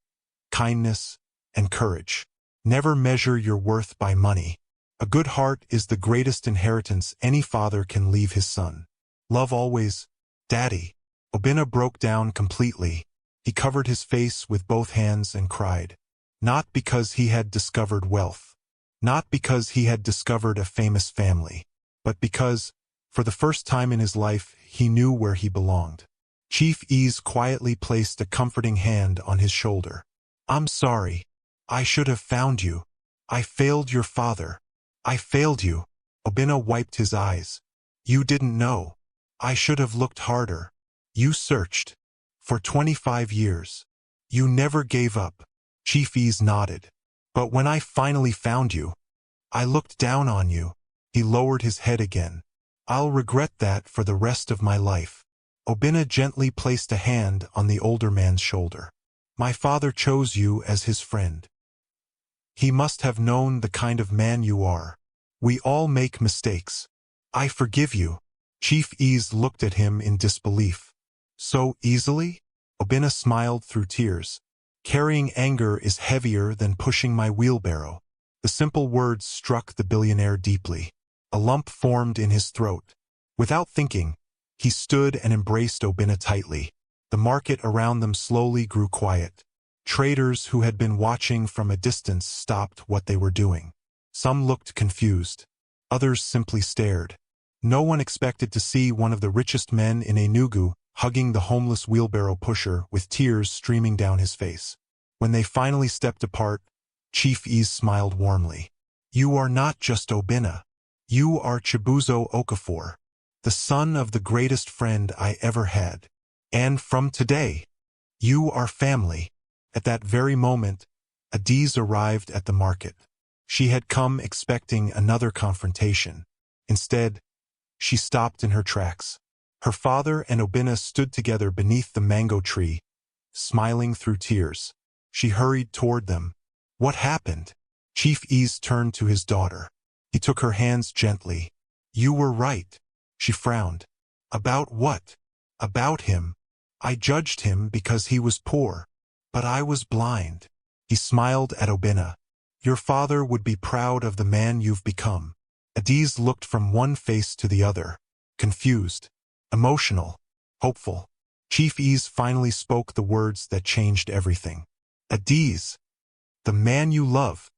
S1: kindness, and courage. Never measure your worth by money. A good heart is the greatest inheritance any father can leave his son. Love always, Daddy. Obina broke down completely. He covered his face with both hands and cried. Not because he had discovered wealth. Not because he had discovered a famous family. But because, for the first time in his life, he knew where he belonged. Chief Ease quietly placed a comforting hand on his shoulder. I'm sorry. I should have found you. I failed your father. I failed you. Obina wiped his eyes. You didn't know. I should have looked harder. You searched. For 25 years. You never gave up. Chief Ease nodded. But when I finally found you, I looked down on you. He lowered his head again. I'll regret that for the rest of my life. Obina gently placed a hand on the older man's shoulder. My father chose you as his friend. He must have known the kind of man you are. We all make mistakes. I forgive you. Chief Ease looked at him in disbelief. So easily? Obina smiled through tears. Carrying anger is heavier than pushing my wheelbarrow. The simple words struck the billionaire deeply. A lump formed in his throat. Without thinking, he stood and embraced Obina tightly. The market around them slowly grew quiet. Traders who had been watching from a distance stopped what they were doing. Some looked confused. Others simply stared. No one expected to see one of the richest men in Enugu hugging the homeless wheelbarrow pusher with tears streaming down his face. When they finally stepped apart, Chief Ease smiled warmly. You are not just Obina. You are Chibuzo Okafor, the son of the greatest friend I ever had. And from today, you are family. At that very moment, Adiz arrived at the market. She had come expecting another confrontation. Instead, she stopped in her tracks. Her father and Obina stood together beneath the mango tree, smiling through tears. She hurried toward them. What happened? Chief Ease turned to his daughter. He took her hands gently. You were right. She frowned. About what? About him. I judged him because he was poor. But I was blind. He smiled at Obina. Your father would be proud of the man you've become. Adiz looked from one face to the other, confused, emotional, hopeful. Chief Ease finally spoke the words that changed everything. Adiz, the man you love,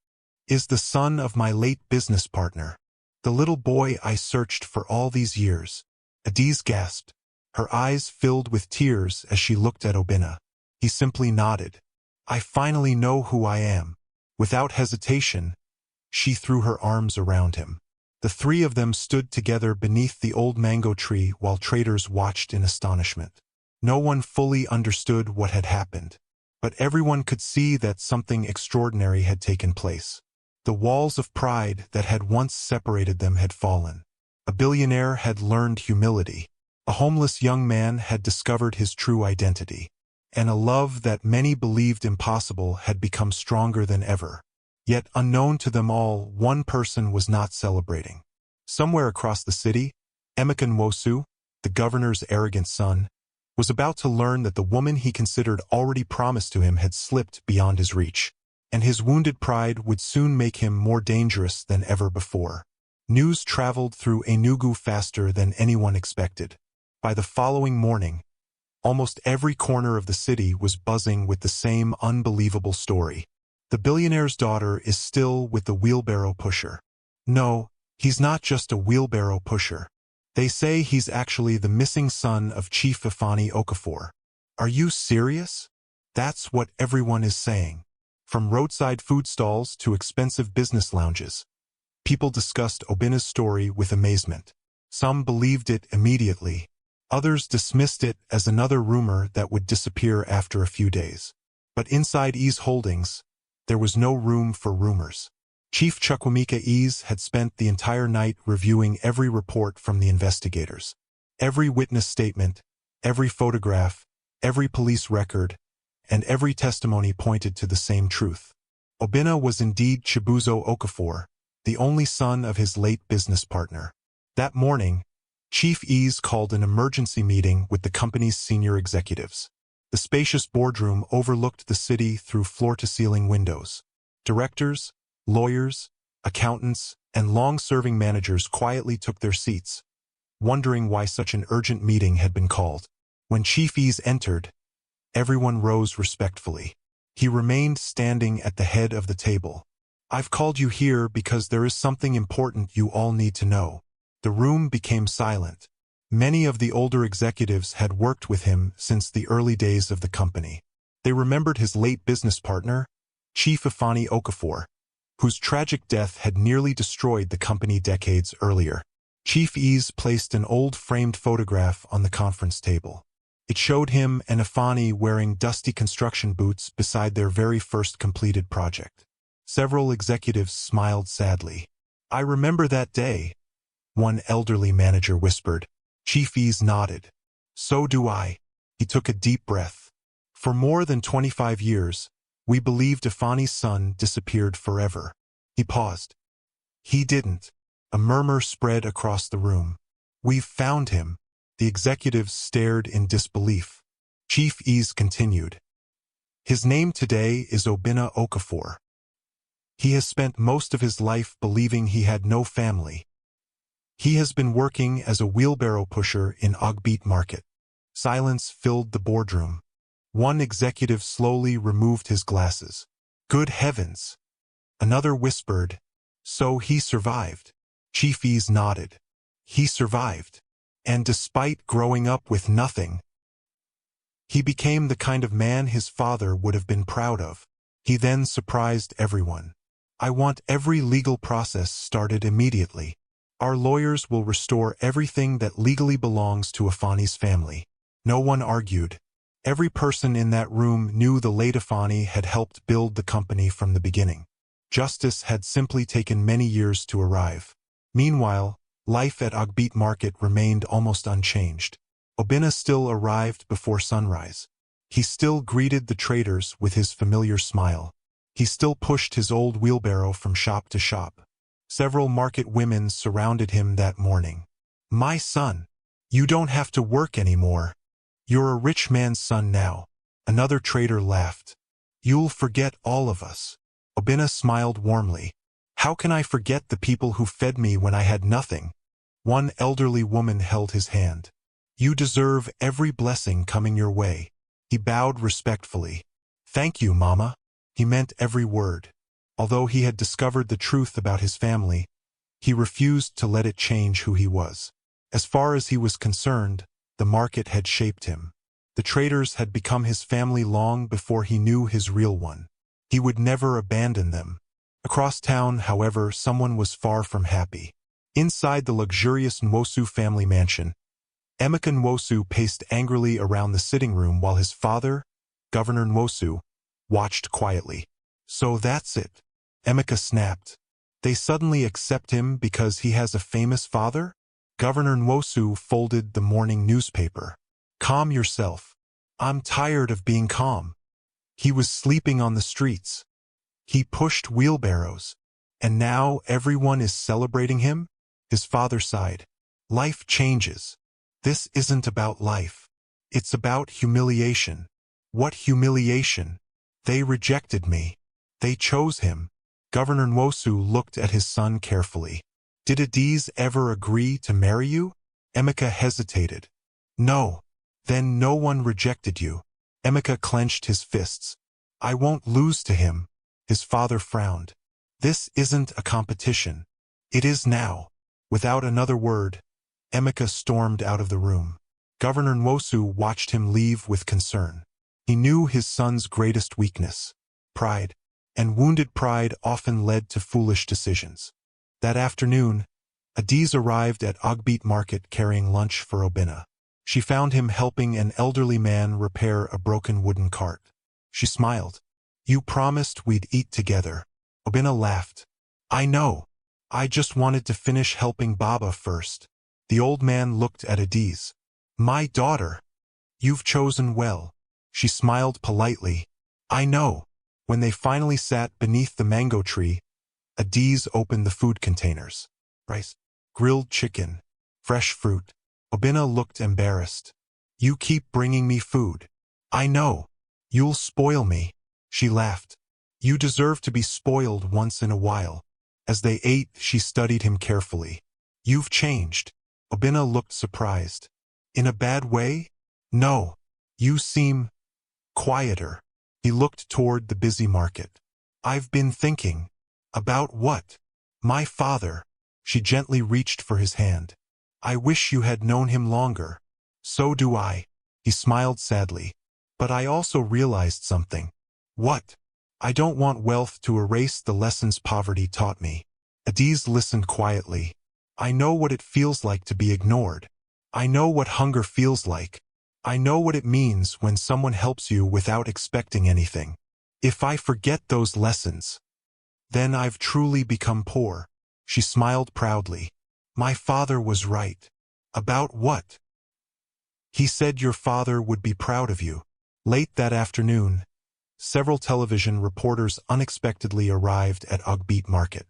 S1: is the son of my late business partner, the little boy I searched for all these years. Adiz gasped, her eyes filled with tears as she looked at Obinna. He simply nodded. I finally know who I am. Without hesitation, she threw her arms around him. The three of them stood together beneath the old mango tree while traders watched in astonishment. No one fully understood what had happened, but everyone could see that something extraordinary had taken place. The walls of pride that had once separated them had fallen. A billionaire had learned humility. A homeless young man had discovered his true identity. And a love that many believed impossible had become stronger than ever. Yet unknown to them all, one person was not celebrating. Somewhere across the city, Emeka Nwosu, the governor's arrogant son, was about to learn that the woman he considered already promised to him had slipped beyond his reach, and his wounded pride would soon make him more dangerous than ever before. News traveled through Enugu faster than anyone expected. By the following morning, almost every corner of the city was buzzing with the same unbelievable story. The billionaire's daughter is still with the wheelbarrow pusher. No, he's not just a wheelbarrow pusher. They say he's actually the missing son of Chief Ifeanyi Okafor. Are you serious? That's what everyone is saying. From roadside food stalls to expensive business lounges, people discussed Obinna's story with amazement. Some believed it immediately. Others dismissed it as another rumor that would disappear after a few days. But inside Ease Holdings, there was no room for rumors. Chief Chukwuemeka Ease had spent the entire night reviewing every report from the investigators. Every witness statement, every photograph, every police record, and every testimony pointed to the same truth. Obinna was indeed Chibuzo Okafor, the only son of his late business partner. That morning, Chief Ease called an emergency meeting with the company's senior executives. The spacious boardroom overlooked the city through floor-to-ceiling windows. Directors, lawyers, accountants, and long-serving managers quietly took their seats, wondering why such an urgent meeting had been called. When Chief Ease entered, everyone rose respectfully. He remained standing at the head of the table. I've called you here because there is something important you all need to know. The room became silent. Many of the older executives had worked with him since the early days of the company. They remembered his late business partner, Chief Ifeanyi Okafor, whose tragic death had nearly destroyed the company decades earlier. Chief Ease placed an old framed photograph on the conference table. It showed him and Ifeanyi wearing dusty construction boots beside their very first completed project. Several executives smiled sadly. I remember that day, one elderly manager whispered. Chief Ease nodded. So do I. He took a deep breath. For more than 25 years, we believed Ifeanyi's son disappeared forever. He paused. He didn't. A murmur spread across the room. We've found him. The executives stared in disbelief. Chief Ease continued. His name today is Obinna Okafor. He has spent most of his life believing he had no family. He has been working as a wheelbarrow pusher in Ogbit Market. Silence filled the boardroom. One executive slowly removed his glasses. Good heavens! Another whispered, so he survived. Chief Ease nodded. He survived. And despite growing up with nothing, he became the kind of man his father would have been proud of. He then surprised everyone. I want every legal process started immediately. Our lawyers will restore everything that legally belongs to Ifeanyi's family. No one argued. Every person in that room knew the late Ifeanyi had helped build the company from the beginning. Justice had simply taken many years to arrive. Meanwhile, life at Ogbit Market remained almost unchanged. Obinna still arrived before sunrise. He still greeted the traders with his familiar smile. He still pushed his old wheelbarrow from shop to shop. Several market women surrounded him that morning. My son, you don't have to work anymore. You're a rich man's son now. Another trader laughed. You'll forget all of us. Obina smiled warmly. How can I forget the people who fed me when I had nothing? One elderly woman held his hand. You deserve every blessing coming your way. He bowed respectfully. Thank you, Mama. He meant every word. Although he had discovered the truth about his family, he refused to let it change who he was. As far as he was concerned, the market had shaped him. The traders had become his family long before he knew his real one. He would never abandon them. Across town, however, someone was far from happy. Inside the luxurious Nwosu family mansion, Emeka Nwosu paced angrily around the sitting room while his father, Governor Nwosu, watched quietly. So that's it, Emeka snapped. They suddenly accept him because he has a famous father? Governor Nwosu folded the morning newspaper. Calm yourself. I'm tired of being calm. He was sleeping on the streets. He pushed wheelbarrows. And now everyone is celebrating him? His father sighed. Life changes. This isn't about life. It's about humiliation. What humiliation? They rejected me. They chose him. Governor Nwosu looked at his son carefully. Did Adiz ever agree to marry you? Emeka hesitated. No. Then no one rejected you. Emeka clenched his fists. I won't lose to him. His father frowned. This isn't a competition. It is now. Without another word, Emeka stormed out of the room. Governor Nwosu watched him leave with concern. He knew his son's greatest weakness, pride, and wounded pride often led to foolish decisions. That afternoon, Adiz arrived at Ogbit Market carrying lunch for Obina. She found him helping an elderly man repair a broken wooden cart. She smiled. You promised we'd eat together. Obina laughed. I know. I just wanted to finish helping Baba first. The old man looked at Adiz. My daughter. You've chosen well. She smiled politely. I know. When they finally sat beneath the mango tree, Adiz opened the food containers. Rice, grilled chicken, fresh fruit. Obina looked embarrassed. You keep bringing me food. I know. You'll spoil me. She laughed. You deserve to be spoiled once in a while. As they ate, she studied him carefully. You've changed. Obina looked surprised. In a bad way? No. You seem quieter. He looked toward the busy market. I've been thinking. About what? My father. She gently reached for his hand. I wish you had known him longer. So do I. He smiled sadly. But I also realized something. What? I don't want wealth to erase the lessons poverty taught me. Adiz listened quietly. I know what it feels like to be ignored. I know what hunger feels like. I know what it means when someone helps you without expecting anything. If I forget those lessons, then I've truly become poor. She smiled proudly. My father was right. About what? He said your father would be proud of you. Late that afternoon, several television reporters unexpectedly arrived at Ogbit Market.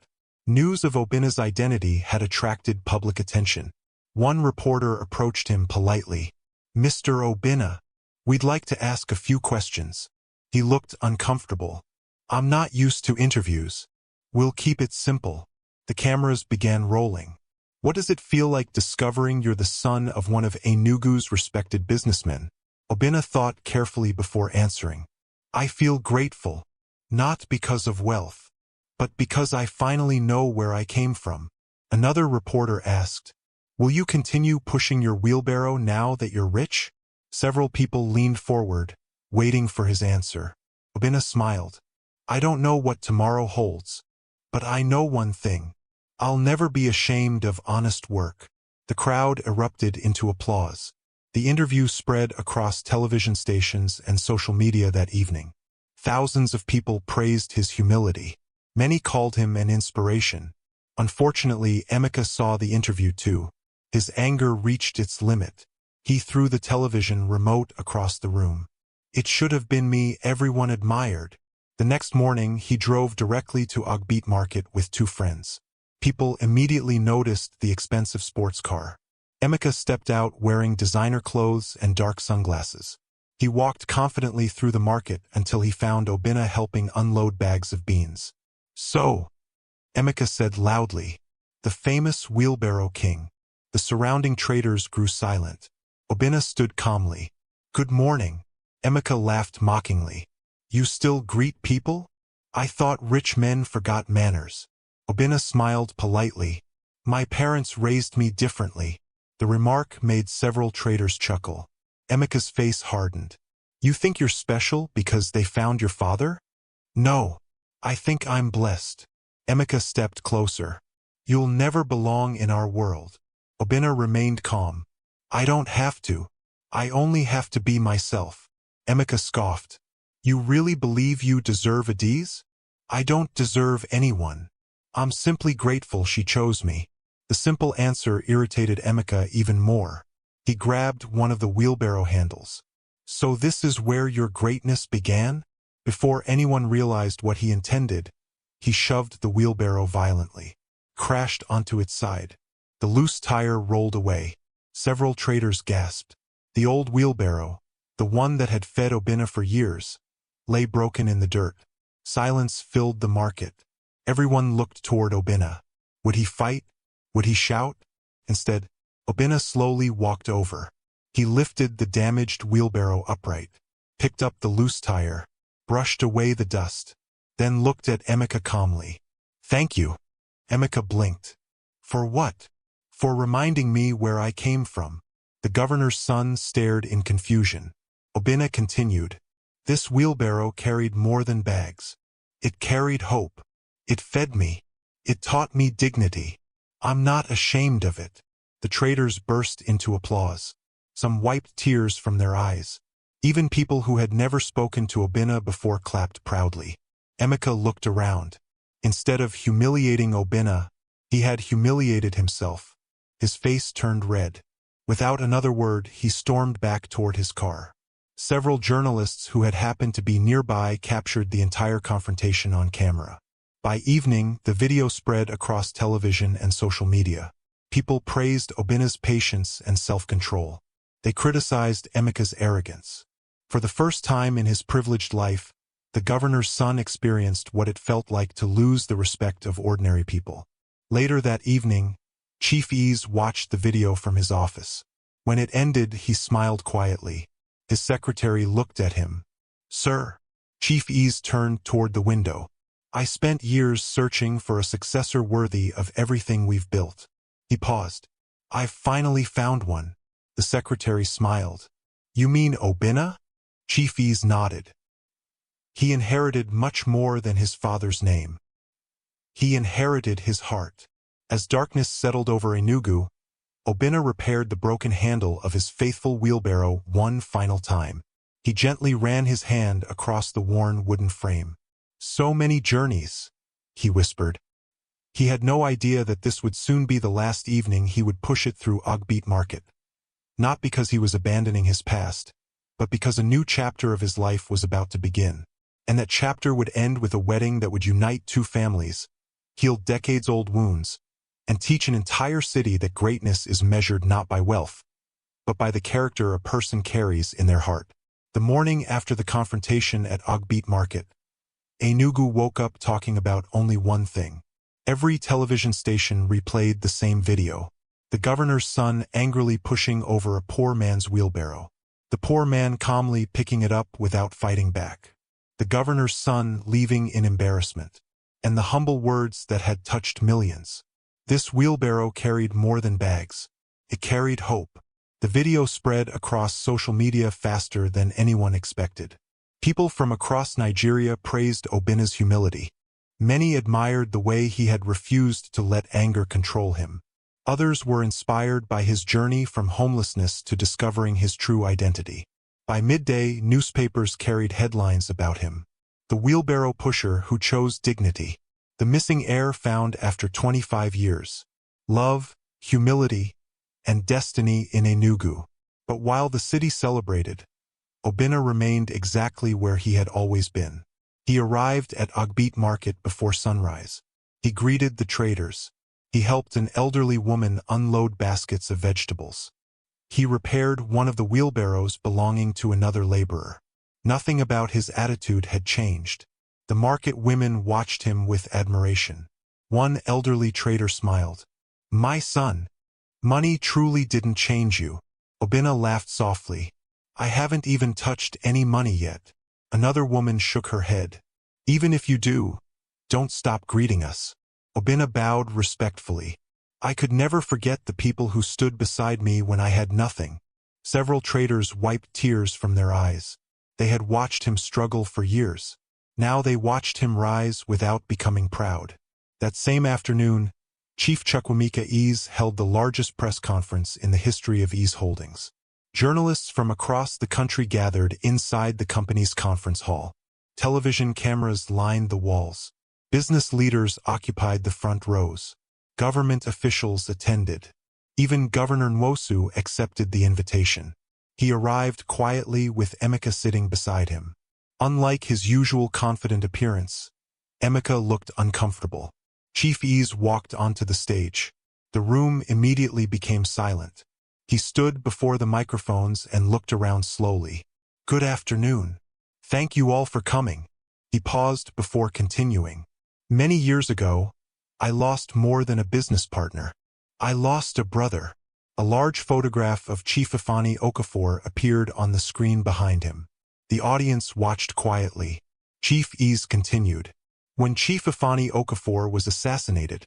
S1: News of Obina's identity had attracted public attention. One reporter approached him politely. Mr. Obina, we'd like to ask a few questions. He looked uncomfortable. I'm not used to interviews. We'll keep it simple. The cameras began rolling. What does it feel like discovering you're the son of one of Enugu's respected businessmen? Obina thought carefully before answering. I feel grateful, not because of wealth, but because I finally know where I came from. Another reporter asked, will you continue pushing your wheelbarrow now that you're rich? Several people leaned forward, waiting for his answer. Obina smiled. I don't know what tomorrow holds, but I know one thing. I'll never be ashamed of honest work. The crowd erupted into applause. The interview spread across television stations and social media that evening. Thousands of people praised his humility. Many called him an inspiration. Unfortunately, Emeka saw the interview too. His anger reached its limit. He threw the television remote across the room. It should have been me everyone admired. The next morning, he drove directly to Ogbit Market with two friends. People immediately noticed the expensive sports car. Emeka stepped out wearing designer clothes and dark sunglasses. He walked confidently through the market until he found Obina helping unload bags of beans. So, Emeka said loudly, the famous Wheelbarrow King. The surrounding traders grew silent. Obinna stood calmly. Good morning. Emeka laughed mockingly. You still greet people? I thought rich men forgot manners. Obinna smiled politely. My parents raised me differently. The remark made several traders chuckle. Emeka's face hardened. You think you're special because they found your father? No. I think I'm blessed. Emeka stepped closer. You'll never belong in our world. Obinna remained calm. I don't have to. I only have to be myself. Emeka scoffed. You really believe you deserve a D's? I don't deserve anyone. I'm simply grateful she chose me. The simple answer irritated Emeka even more. He grabbed one of the wheelbarrow handles. So this is where your greatness began? Before anyone realized what he intended, he shoved the wheelbarrow violently, crashed onto its side. The loose tire rolled away. Several traders gasped. The old wheelbarrow, the one that had fed Obinna for years, lay broken in the dirt. Silence filled the market. Everyone looked toward Obinna. Would he fight? Would he shout? Instead, Obinna slowly walked over. He lifted the damaged wheelbarrow upright, picked up the loose tire, brushed away the dust, then looked at Emeka calmly. Thank you. Emeka blinked. For what? For reminding me where I came from. The governor's son stared in confusion. Obinna continued. This wheelbarrow carried more than bags. It carried hope. It fed me. It taught me dignity. I'm not ashamed of it. The traders burst into applause. Some wiped tears from their eyes. Even people who had never spoken to Obinna before clapped proudly. Emeka looked around. Instead of humiliating Obinna, he had humiliated himself. His face turned red. Without another word, he stormed back toward his car. Several journalists who had happened to be nearby captured the entire confrontation on camera. By evening, the video spread across television and social media. People praised Obinna's patience and self-control. They criticized Emeka's arrogance. For the first time in his privileged life, the governor's son experienced what it felt like to lose the respect of ordinary people. Later that evening, Chief Ease watched the video from his office. When it ended, he smiled quietly. His secretary looked at him. Sir. Chief Ease turned toward the window. I spent years searching for a successor worthy of everything we've built. He paused. I've finally found one. The secretary smiled. You mean Obinna? Chief Ease nodded. He inherited much more than his father's name. He inherited his heart. As darkness settled over Enugu, Obinna repaired the broken handle of his faithful wheelbarrow one final time. He gently ran his hand across the worn wooden frame. So many journeys, he whispered. He had no idea that this would soon be the last evening he would push it through Ogbeat Market. Not because he was abandoning his past, but because a new chapter of his life was about to begin. And that chapter would end with a wedding that would unite two families, heal decades-old wounds, and teach an entire city that greatness is measured not by wealth, but by the character a person carries in their heart. The morning after the confrontation at Ogbeat Market, Enugu woke up talking about only one thing. Every television station replayed the same video. The governor's son angrily pushing over a poor man's wheelbarrow. The poor man calmly picking it up without fighting back. The governor's son leaving in embarrassment. And the humble words that had touched millions. This wheelbarrow carried more than bags. It carried hope. The video spread across social media faster than anyone expected. People from across Nigeria praised Obinna's humility. Many admired the way he had refused to let anger control him. Others were inspired by his journey from homelessness to discovering his true identity. By midday, newspapers carried headlines about him. The wheelbarrow pusher who chose dignity. The missing heir found after 25 years. Love, humility, and destiny in Enugu. But while the city celebrated, Obinna remained exactly where he had always been. He arrived at Ogbeat Market before sunrise. He greeted the traders. He helped an elderly woman unload baskets of vegetables. He repaired one of the wheelbarrows belonging to another laborer. Nothing about his attitude had changed. The market women watched him with admiration. One elderly trader smiled. "My son, money truly didn't change you." Obina laughed softly. "I haven't even touched any money yet." Another woman shook her head. "Even if you do, don't stop greeting us." Obina bowed respectfully. "I could never forget the people who stood beside me when I had nothing." Several traders wiped tears from their eyes. They had watched him struggle for years. Now they watched him rise without becoming proud. That same afternoon, Chief Chukwemeka Ease held the largest press conference in the history of Ease Holdings. Journalists from across the country gathered inside the company's conference hall. Television cameras lined the walls. Business leaders occupied the front rows. Government officials attended. Even Governor Nwosu accepted the invitation. He arrived quietly with Emeka sitting beside him. Unlike his usual confident appearance, Emeka looked uncomfortable. Chief Ease walked onto the stage. The room immediately became silent. He stood before the microphones and looked around slowly. "Good afternoon. Thank you all for coming." He paused before continuing. "Many years ago, I lost more than a business partner. I lost a brother." A large photograph of Chief Ifeanyi Okafor appeared on the screen behind him. The audience watched quietly. Chief Ease continued. "When Chief Ifeanyi Okafor was assassinated,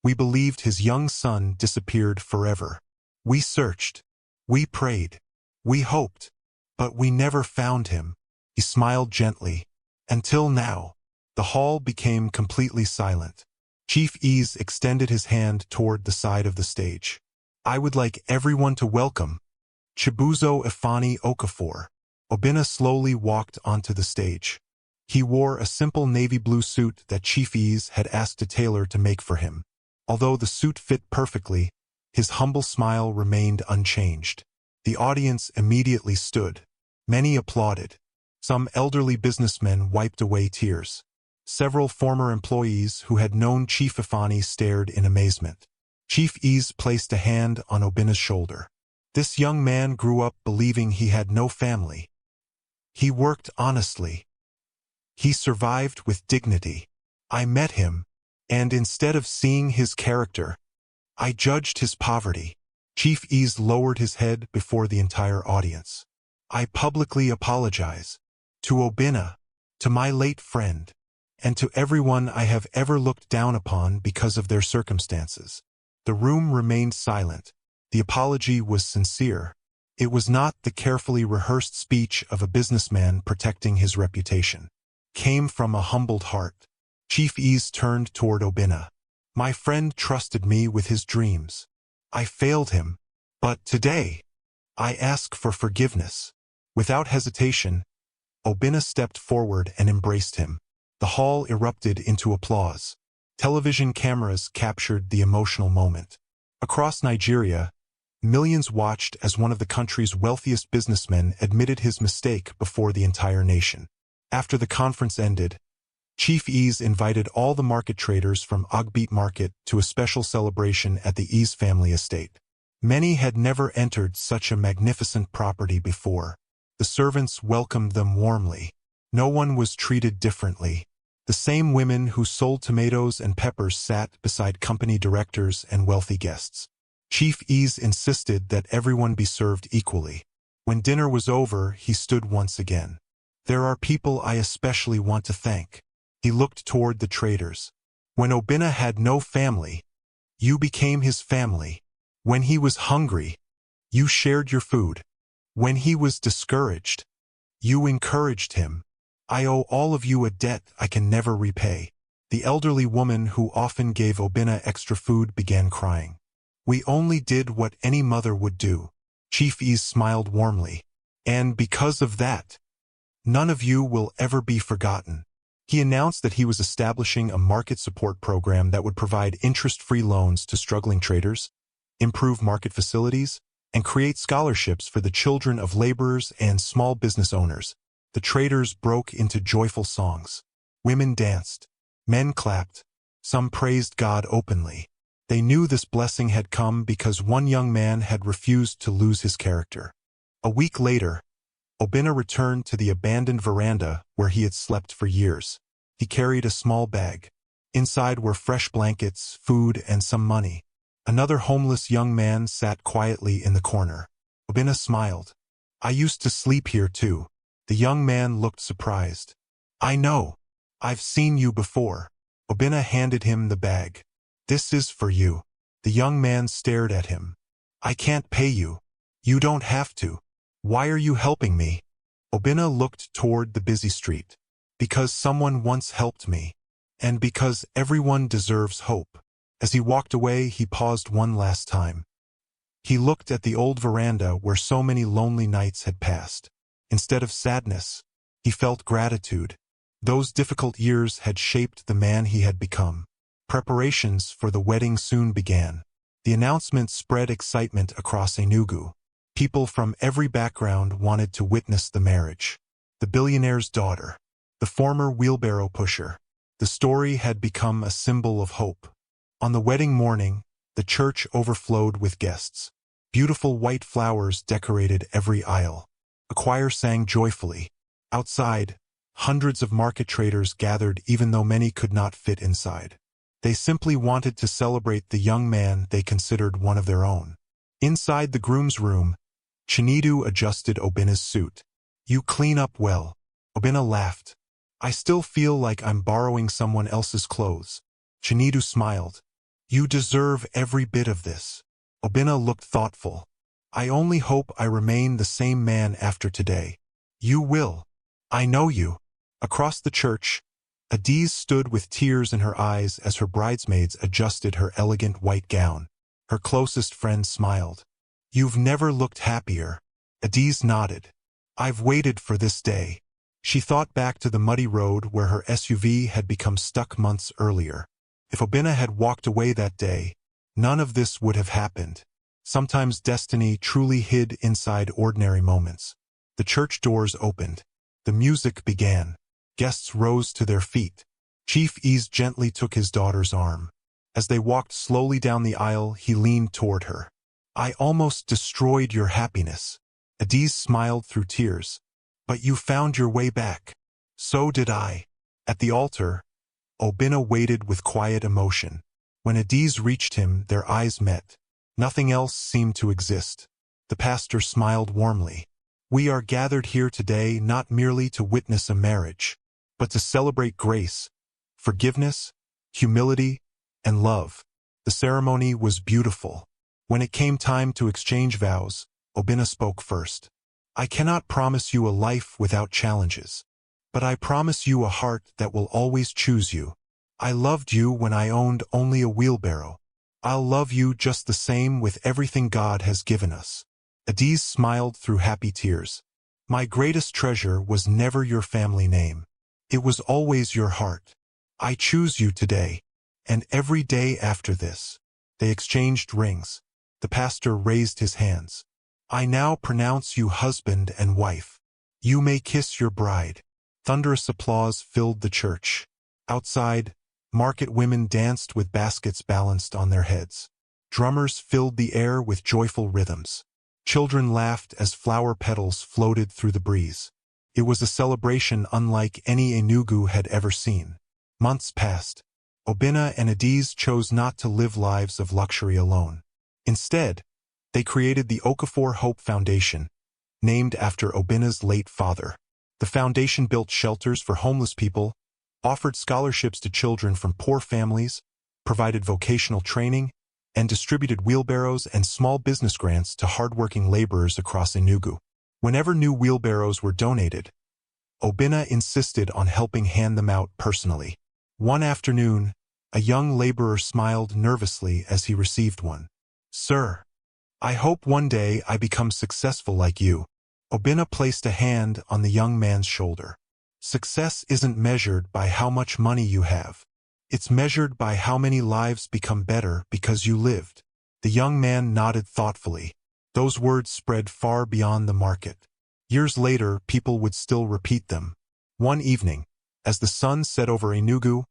S1: we believed his young son disappeared forever. We searched. We prayed. We hoped. But we never found him." He smiled gently. "Until now." The hall became completely silent. Chief Ease extended his hand toward the side of the stage. "I would like everyone to welcome Chibuzo Ifeanyi Okafor." Obina slowly walked onto the stage. He wore a simple navy blue suit that Chief Ease had asked a tailor to make for him. Although the suit fit perfectly, his humble smile remained unchanged. The audience immediately stood. Many applauded. Some elderly businessmen wiped away tears. Several former employees who had known Chief Ifeanyi stared in amazement. Chief Ease placed a hand on Obina's shoulder. "This young man grew up believing he had no family. He worked honestly. He survived with dignity. I met him, and instead of seeing his character, I judged his poverty." Chief Ease lowered his head before the entire audience. "I publicly apologize to Obina, to my late friend, and to everyone I have ever looked down upon because of their circumstances." The room remained silent. The apology was sincere. It was not the carefully rehearsed speech of a businessman protecting his reputation. It came from a humbled heart. Chief Ease turned toward Obina. "My friend trusted me with his dreams. I failed him. But today, I ask for forgiveness." Without hesitation, Obina stepped forward and embraced him. The hall erupted into applause. Television cameras captured the emotional moment. Across Nigeria, millions watched as one of the country's wealthiest businessmen admitted his mistake before the entire nation. After the conference ended, Chief Ease invited all the market traders from Ogbit Market to a special celebration at the Ease family estate. Many had never entered such a magnificent property before. The servants welcomed them warmly. No one was treated differently. The same women who sold tomatoes and peppers sat beside company directors and wealthy guests. Chief Ease insisted that everyone be served equally. When dinner was over, he stood once again. "There are people I especially want to thank." He looked toward the traders. "When Obina had no family, you became his family. When he was hungry, you shared your food. When he was discouraged, you encouraged him. I owe all of you a debt I can never repay." The elderly woman who often gave Obina extra food began crying. "We only did what any mother would do." Chief Ease smiled warmly. "And because of that, none of you will ever be forgotten." He announced that he was establishing a market support program that would provide interest-free loans to struggling traders, improve market facilities, and create scholarships for the children of laborers and small business owners. The traders broke into joyful songs. Women danced. Men clapped. Some praised God openly. They knew this blessing had come because one young man had refused to lose his character. A week later, Obina returned to the abandoned veranda where he had slept for years. He carried a small bag. Inside were fresh blankets, food, and some money. Another homeless young man sat quietly in the corner. Obinna smiled. "I used to sleep here too." The young man looked surprised. "I know. I've seen you before." Obinna handed him the bag. "This is for you." The young man stared at him. "I can't pay you." "You don't have to." "Why are you helping me?" Obinna looked toward the busy street. "Because someone once helped me. And because everyone deserves hope." As he walked away, he paused one last time. He looked at the old veranda where so many lonely nights had passed. Instead of sadness, he felt gratitude. Those difficult years had shaped the man he had become. Preparations for the wedding soon began. The announcement spread excitement across Enugu. People from every background wanted to witness the marriage. The billionaire's daughter, the former wheelbarrow pusher. The story had become a symbol of hope. On the wedding morning, the church overflowed with guests. Beautiful white flowers decorated every aisle. A choir sang joyfully. Outside, hundreds of market traders gathered even though many could not fit inside. They simply wanted to celebrate the young man they considered one of their own. Inside the groom's room, Chinedu adjusted Obinna's suit. "You clean up well." Obinna laughed. "I still feel like I'm borrowing someone else's clothes." Chinedu smiled. "You deserve every bit of this." Obinna looked thoughtful. "I only hope I remain the same man after today." "You will. I know you." Across the church, Adiz stood with tears in her eyes as her bridesmaids adjusted her elegant white gown. Her closest friend smiled. "You've never looked happier." Adiz nodded. "I've waited for this day." She thought back to the muddy road where her SUV had become stuck months earlier. If Obinna had walked away that day, none of this would have happened. Sometimes destiny truly hid inside ordinary moments. The church doors opened. The music began. Guests rose to their feet. Chief Ease gently took his daughter's arm. As they walked slowly down the aisle, he leaned toward her. "I almost destroyed your happiness." Adiz smiled through tears. "But you found your way back." "So did I." At the altar, Obinna waited with quiet emotion. When Adiz reached him, their eyes met. Nothing else seemed to exist. The pastor smiled warmly. "We are gathered here today not merely to witness a marriage, but to celebrate grace, forgiveness, humility, and love." The ceremony was beautiful. When it came time to exchange vows, Obinna spoke first. "I cannot promise you a life without challenges, but I promise you a heart that will always choose you. I loved you when I owned only a wheelbarrow. I'll love you just the same with everything God has given us." Adiz smiled through happy tears. "My greatest treasure was never your family name. It was always your heart. I choose you today, and every day after this." They exchanged rings. The pastor raised his hands. "I now pronounce you husband and wife. You may kiss your bride." Thunderous applause filled the church. Outside, market women danced with baskets balanced on their heads. Drummers filled the air with joyful rhythms. Children laughed as flower petals floated through the breeze. It was a celebration unlike any Enugu had ever seen. Months passed. Obinna and Adiz chose not to live lives of luxury alone. Instead, they created the Okafor Hope Foundation, named after Obinna's late father. The foundation built shelters for homeless people, offered scholarships to children from poor families, provided vocational training, and distributed wheelbarrows and small business grants to hardworking laborers across Enugu. Whenever new wheelbarrows were donated, Obinna insisted on helping hand them out personally. One afternoon, a young laborer smiled nervously as he received one. "Sir, I hope one day I become successful like you." Obinna placed a hand on the young man's shoulder. "Success isn't measured by how much money you have. It's measured by how many lives become better because you lived." The young man nodded thoughtfully. Those words spread far beyond the market. Years later, people would still repeat them. One evening, as the sun set over Enugu,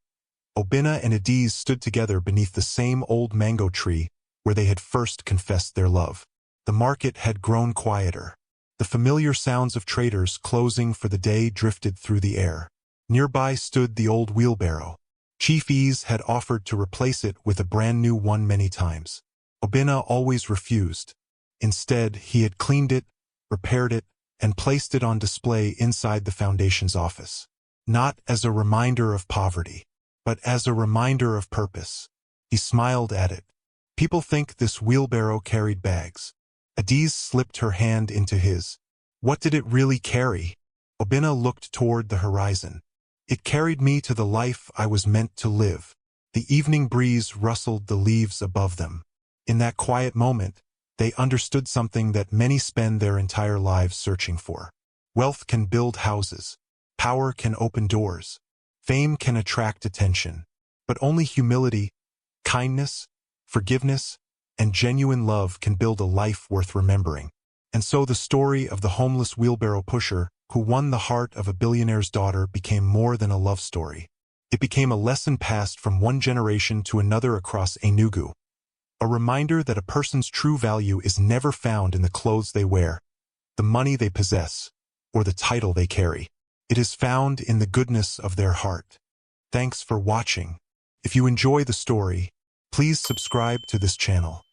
S1: Obinna and Adiz stood together beneath the same old mango tree where they had first confessed their love. The market had grown quieter. The familiar sounds of traders closing for the day drifted through the air. Nearby stood the old wheelbarrow. Chief Ease had offered to replace it with a brand new one many times. Obinna always refused. Instead, he had cleaned it, repaired it, and placed it on display inside the foundation's office. Not as a reminder of poverty, but as a reminder of purpose. He smiled at it. People think this wheelbarrow carried bags. Adiz slipped her hand into his. What did it really carry? Obinna looked toward the horizon. It carried me to the life I was meant to live. The evening breeze rustled the leaves above them. In that quiet moment, they understood something that many spend their entire lives searching for. Wealth can build houses. Power can open doors. Fame can attract attention. But only humility, kindness, forgiveness, and genuine love can build a life worth remembering. And so the story of the homeless wheelbarrow pusher who won the heart of a billionaire's daughter became more than a love story. It became a lesson passed from one generation to another across Enugu. A reminder that a person's true value is never found in the clothes they wear, the money they possess, or the title they carry. It is found in the goodness of their heart. Thanks for watching. If you enjoy the story, please subscribe to this channel.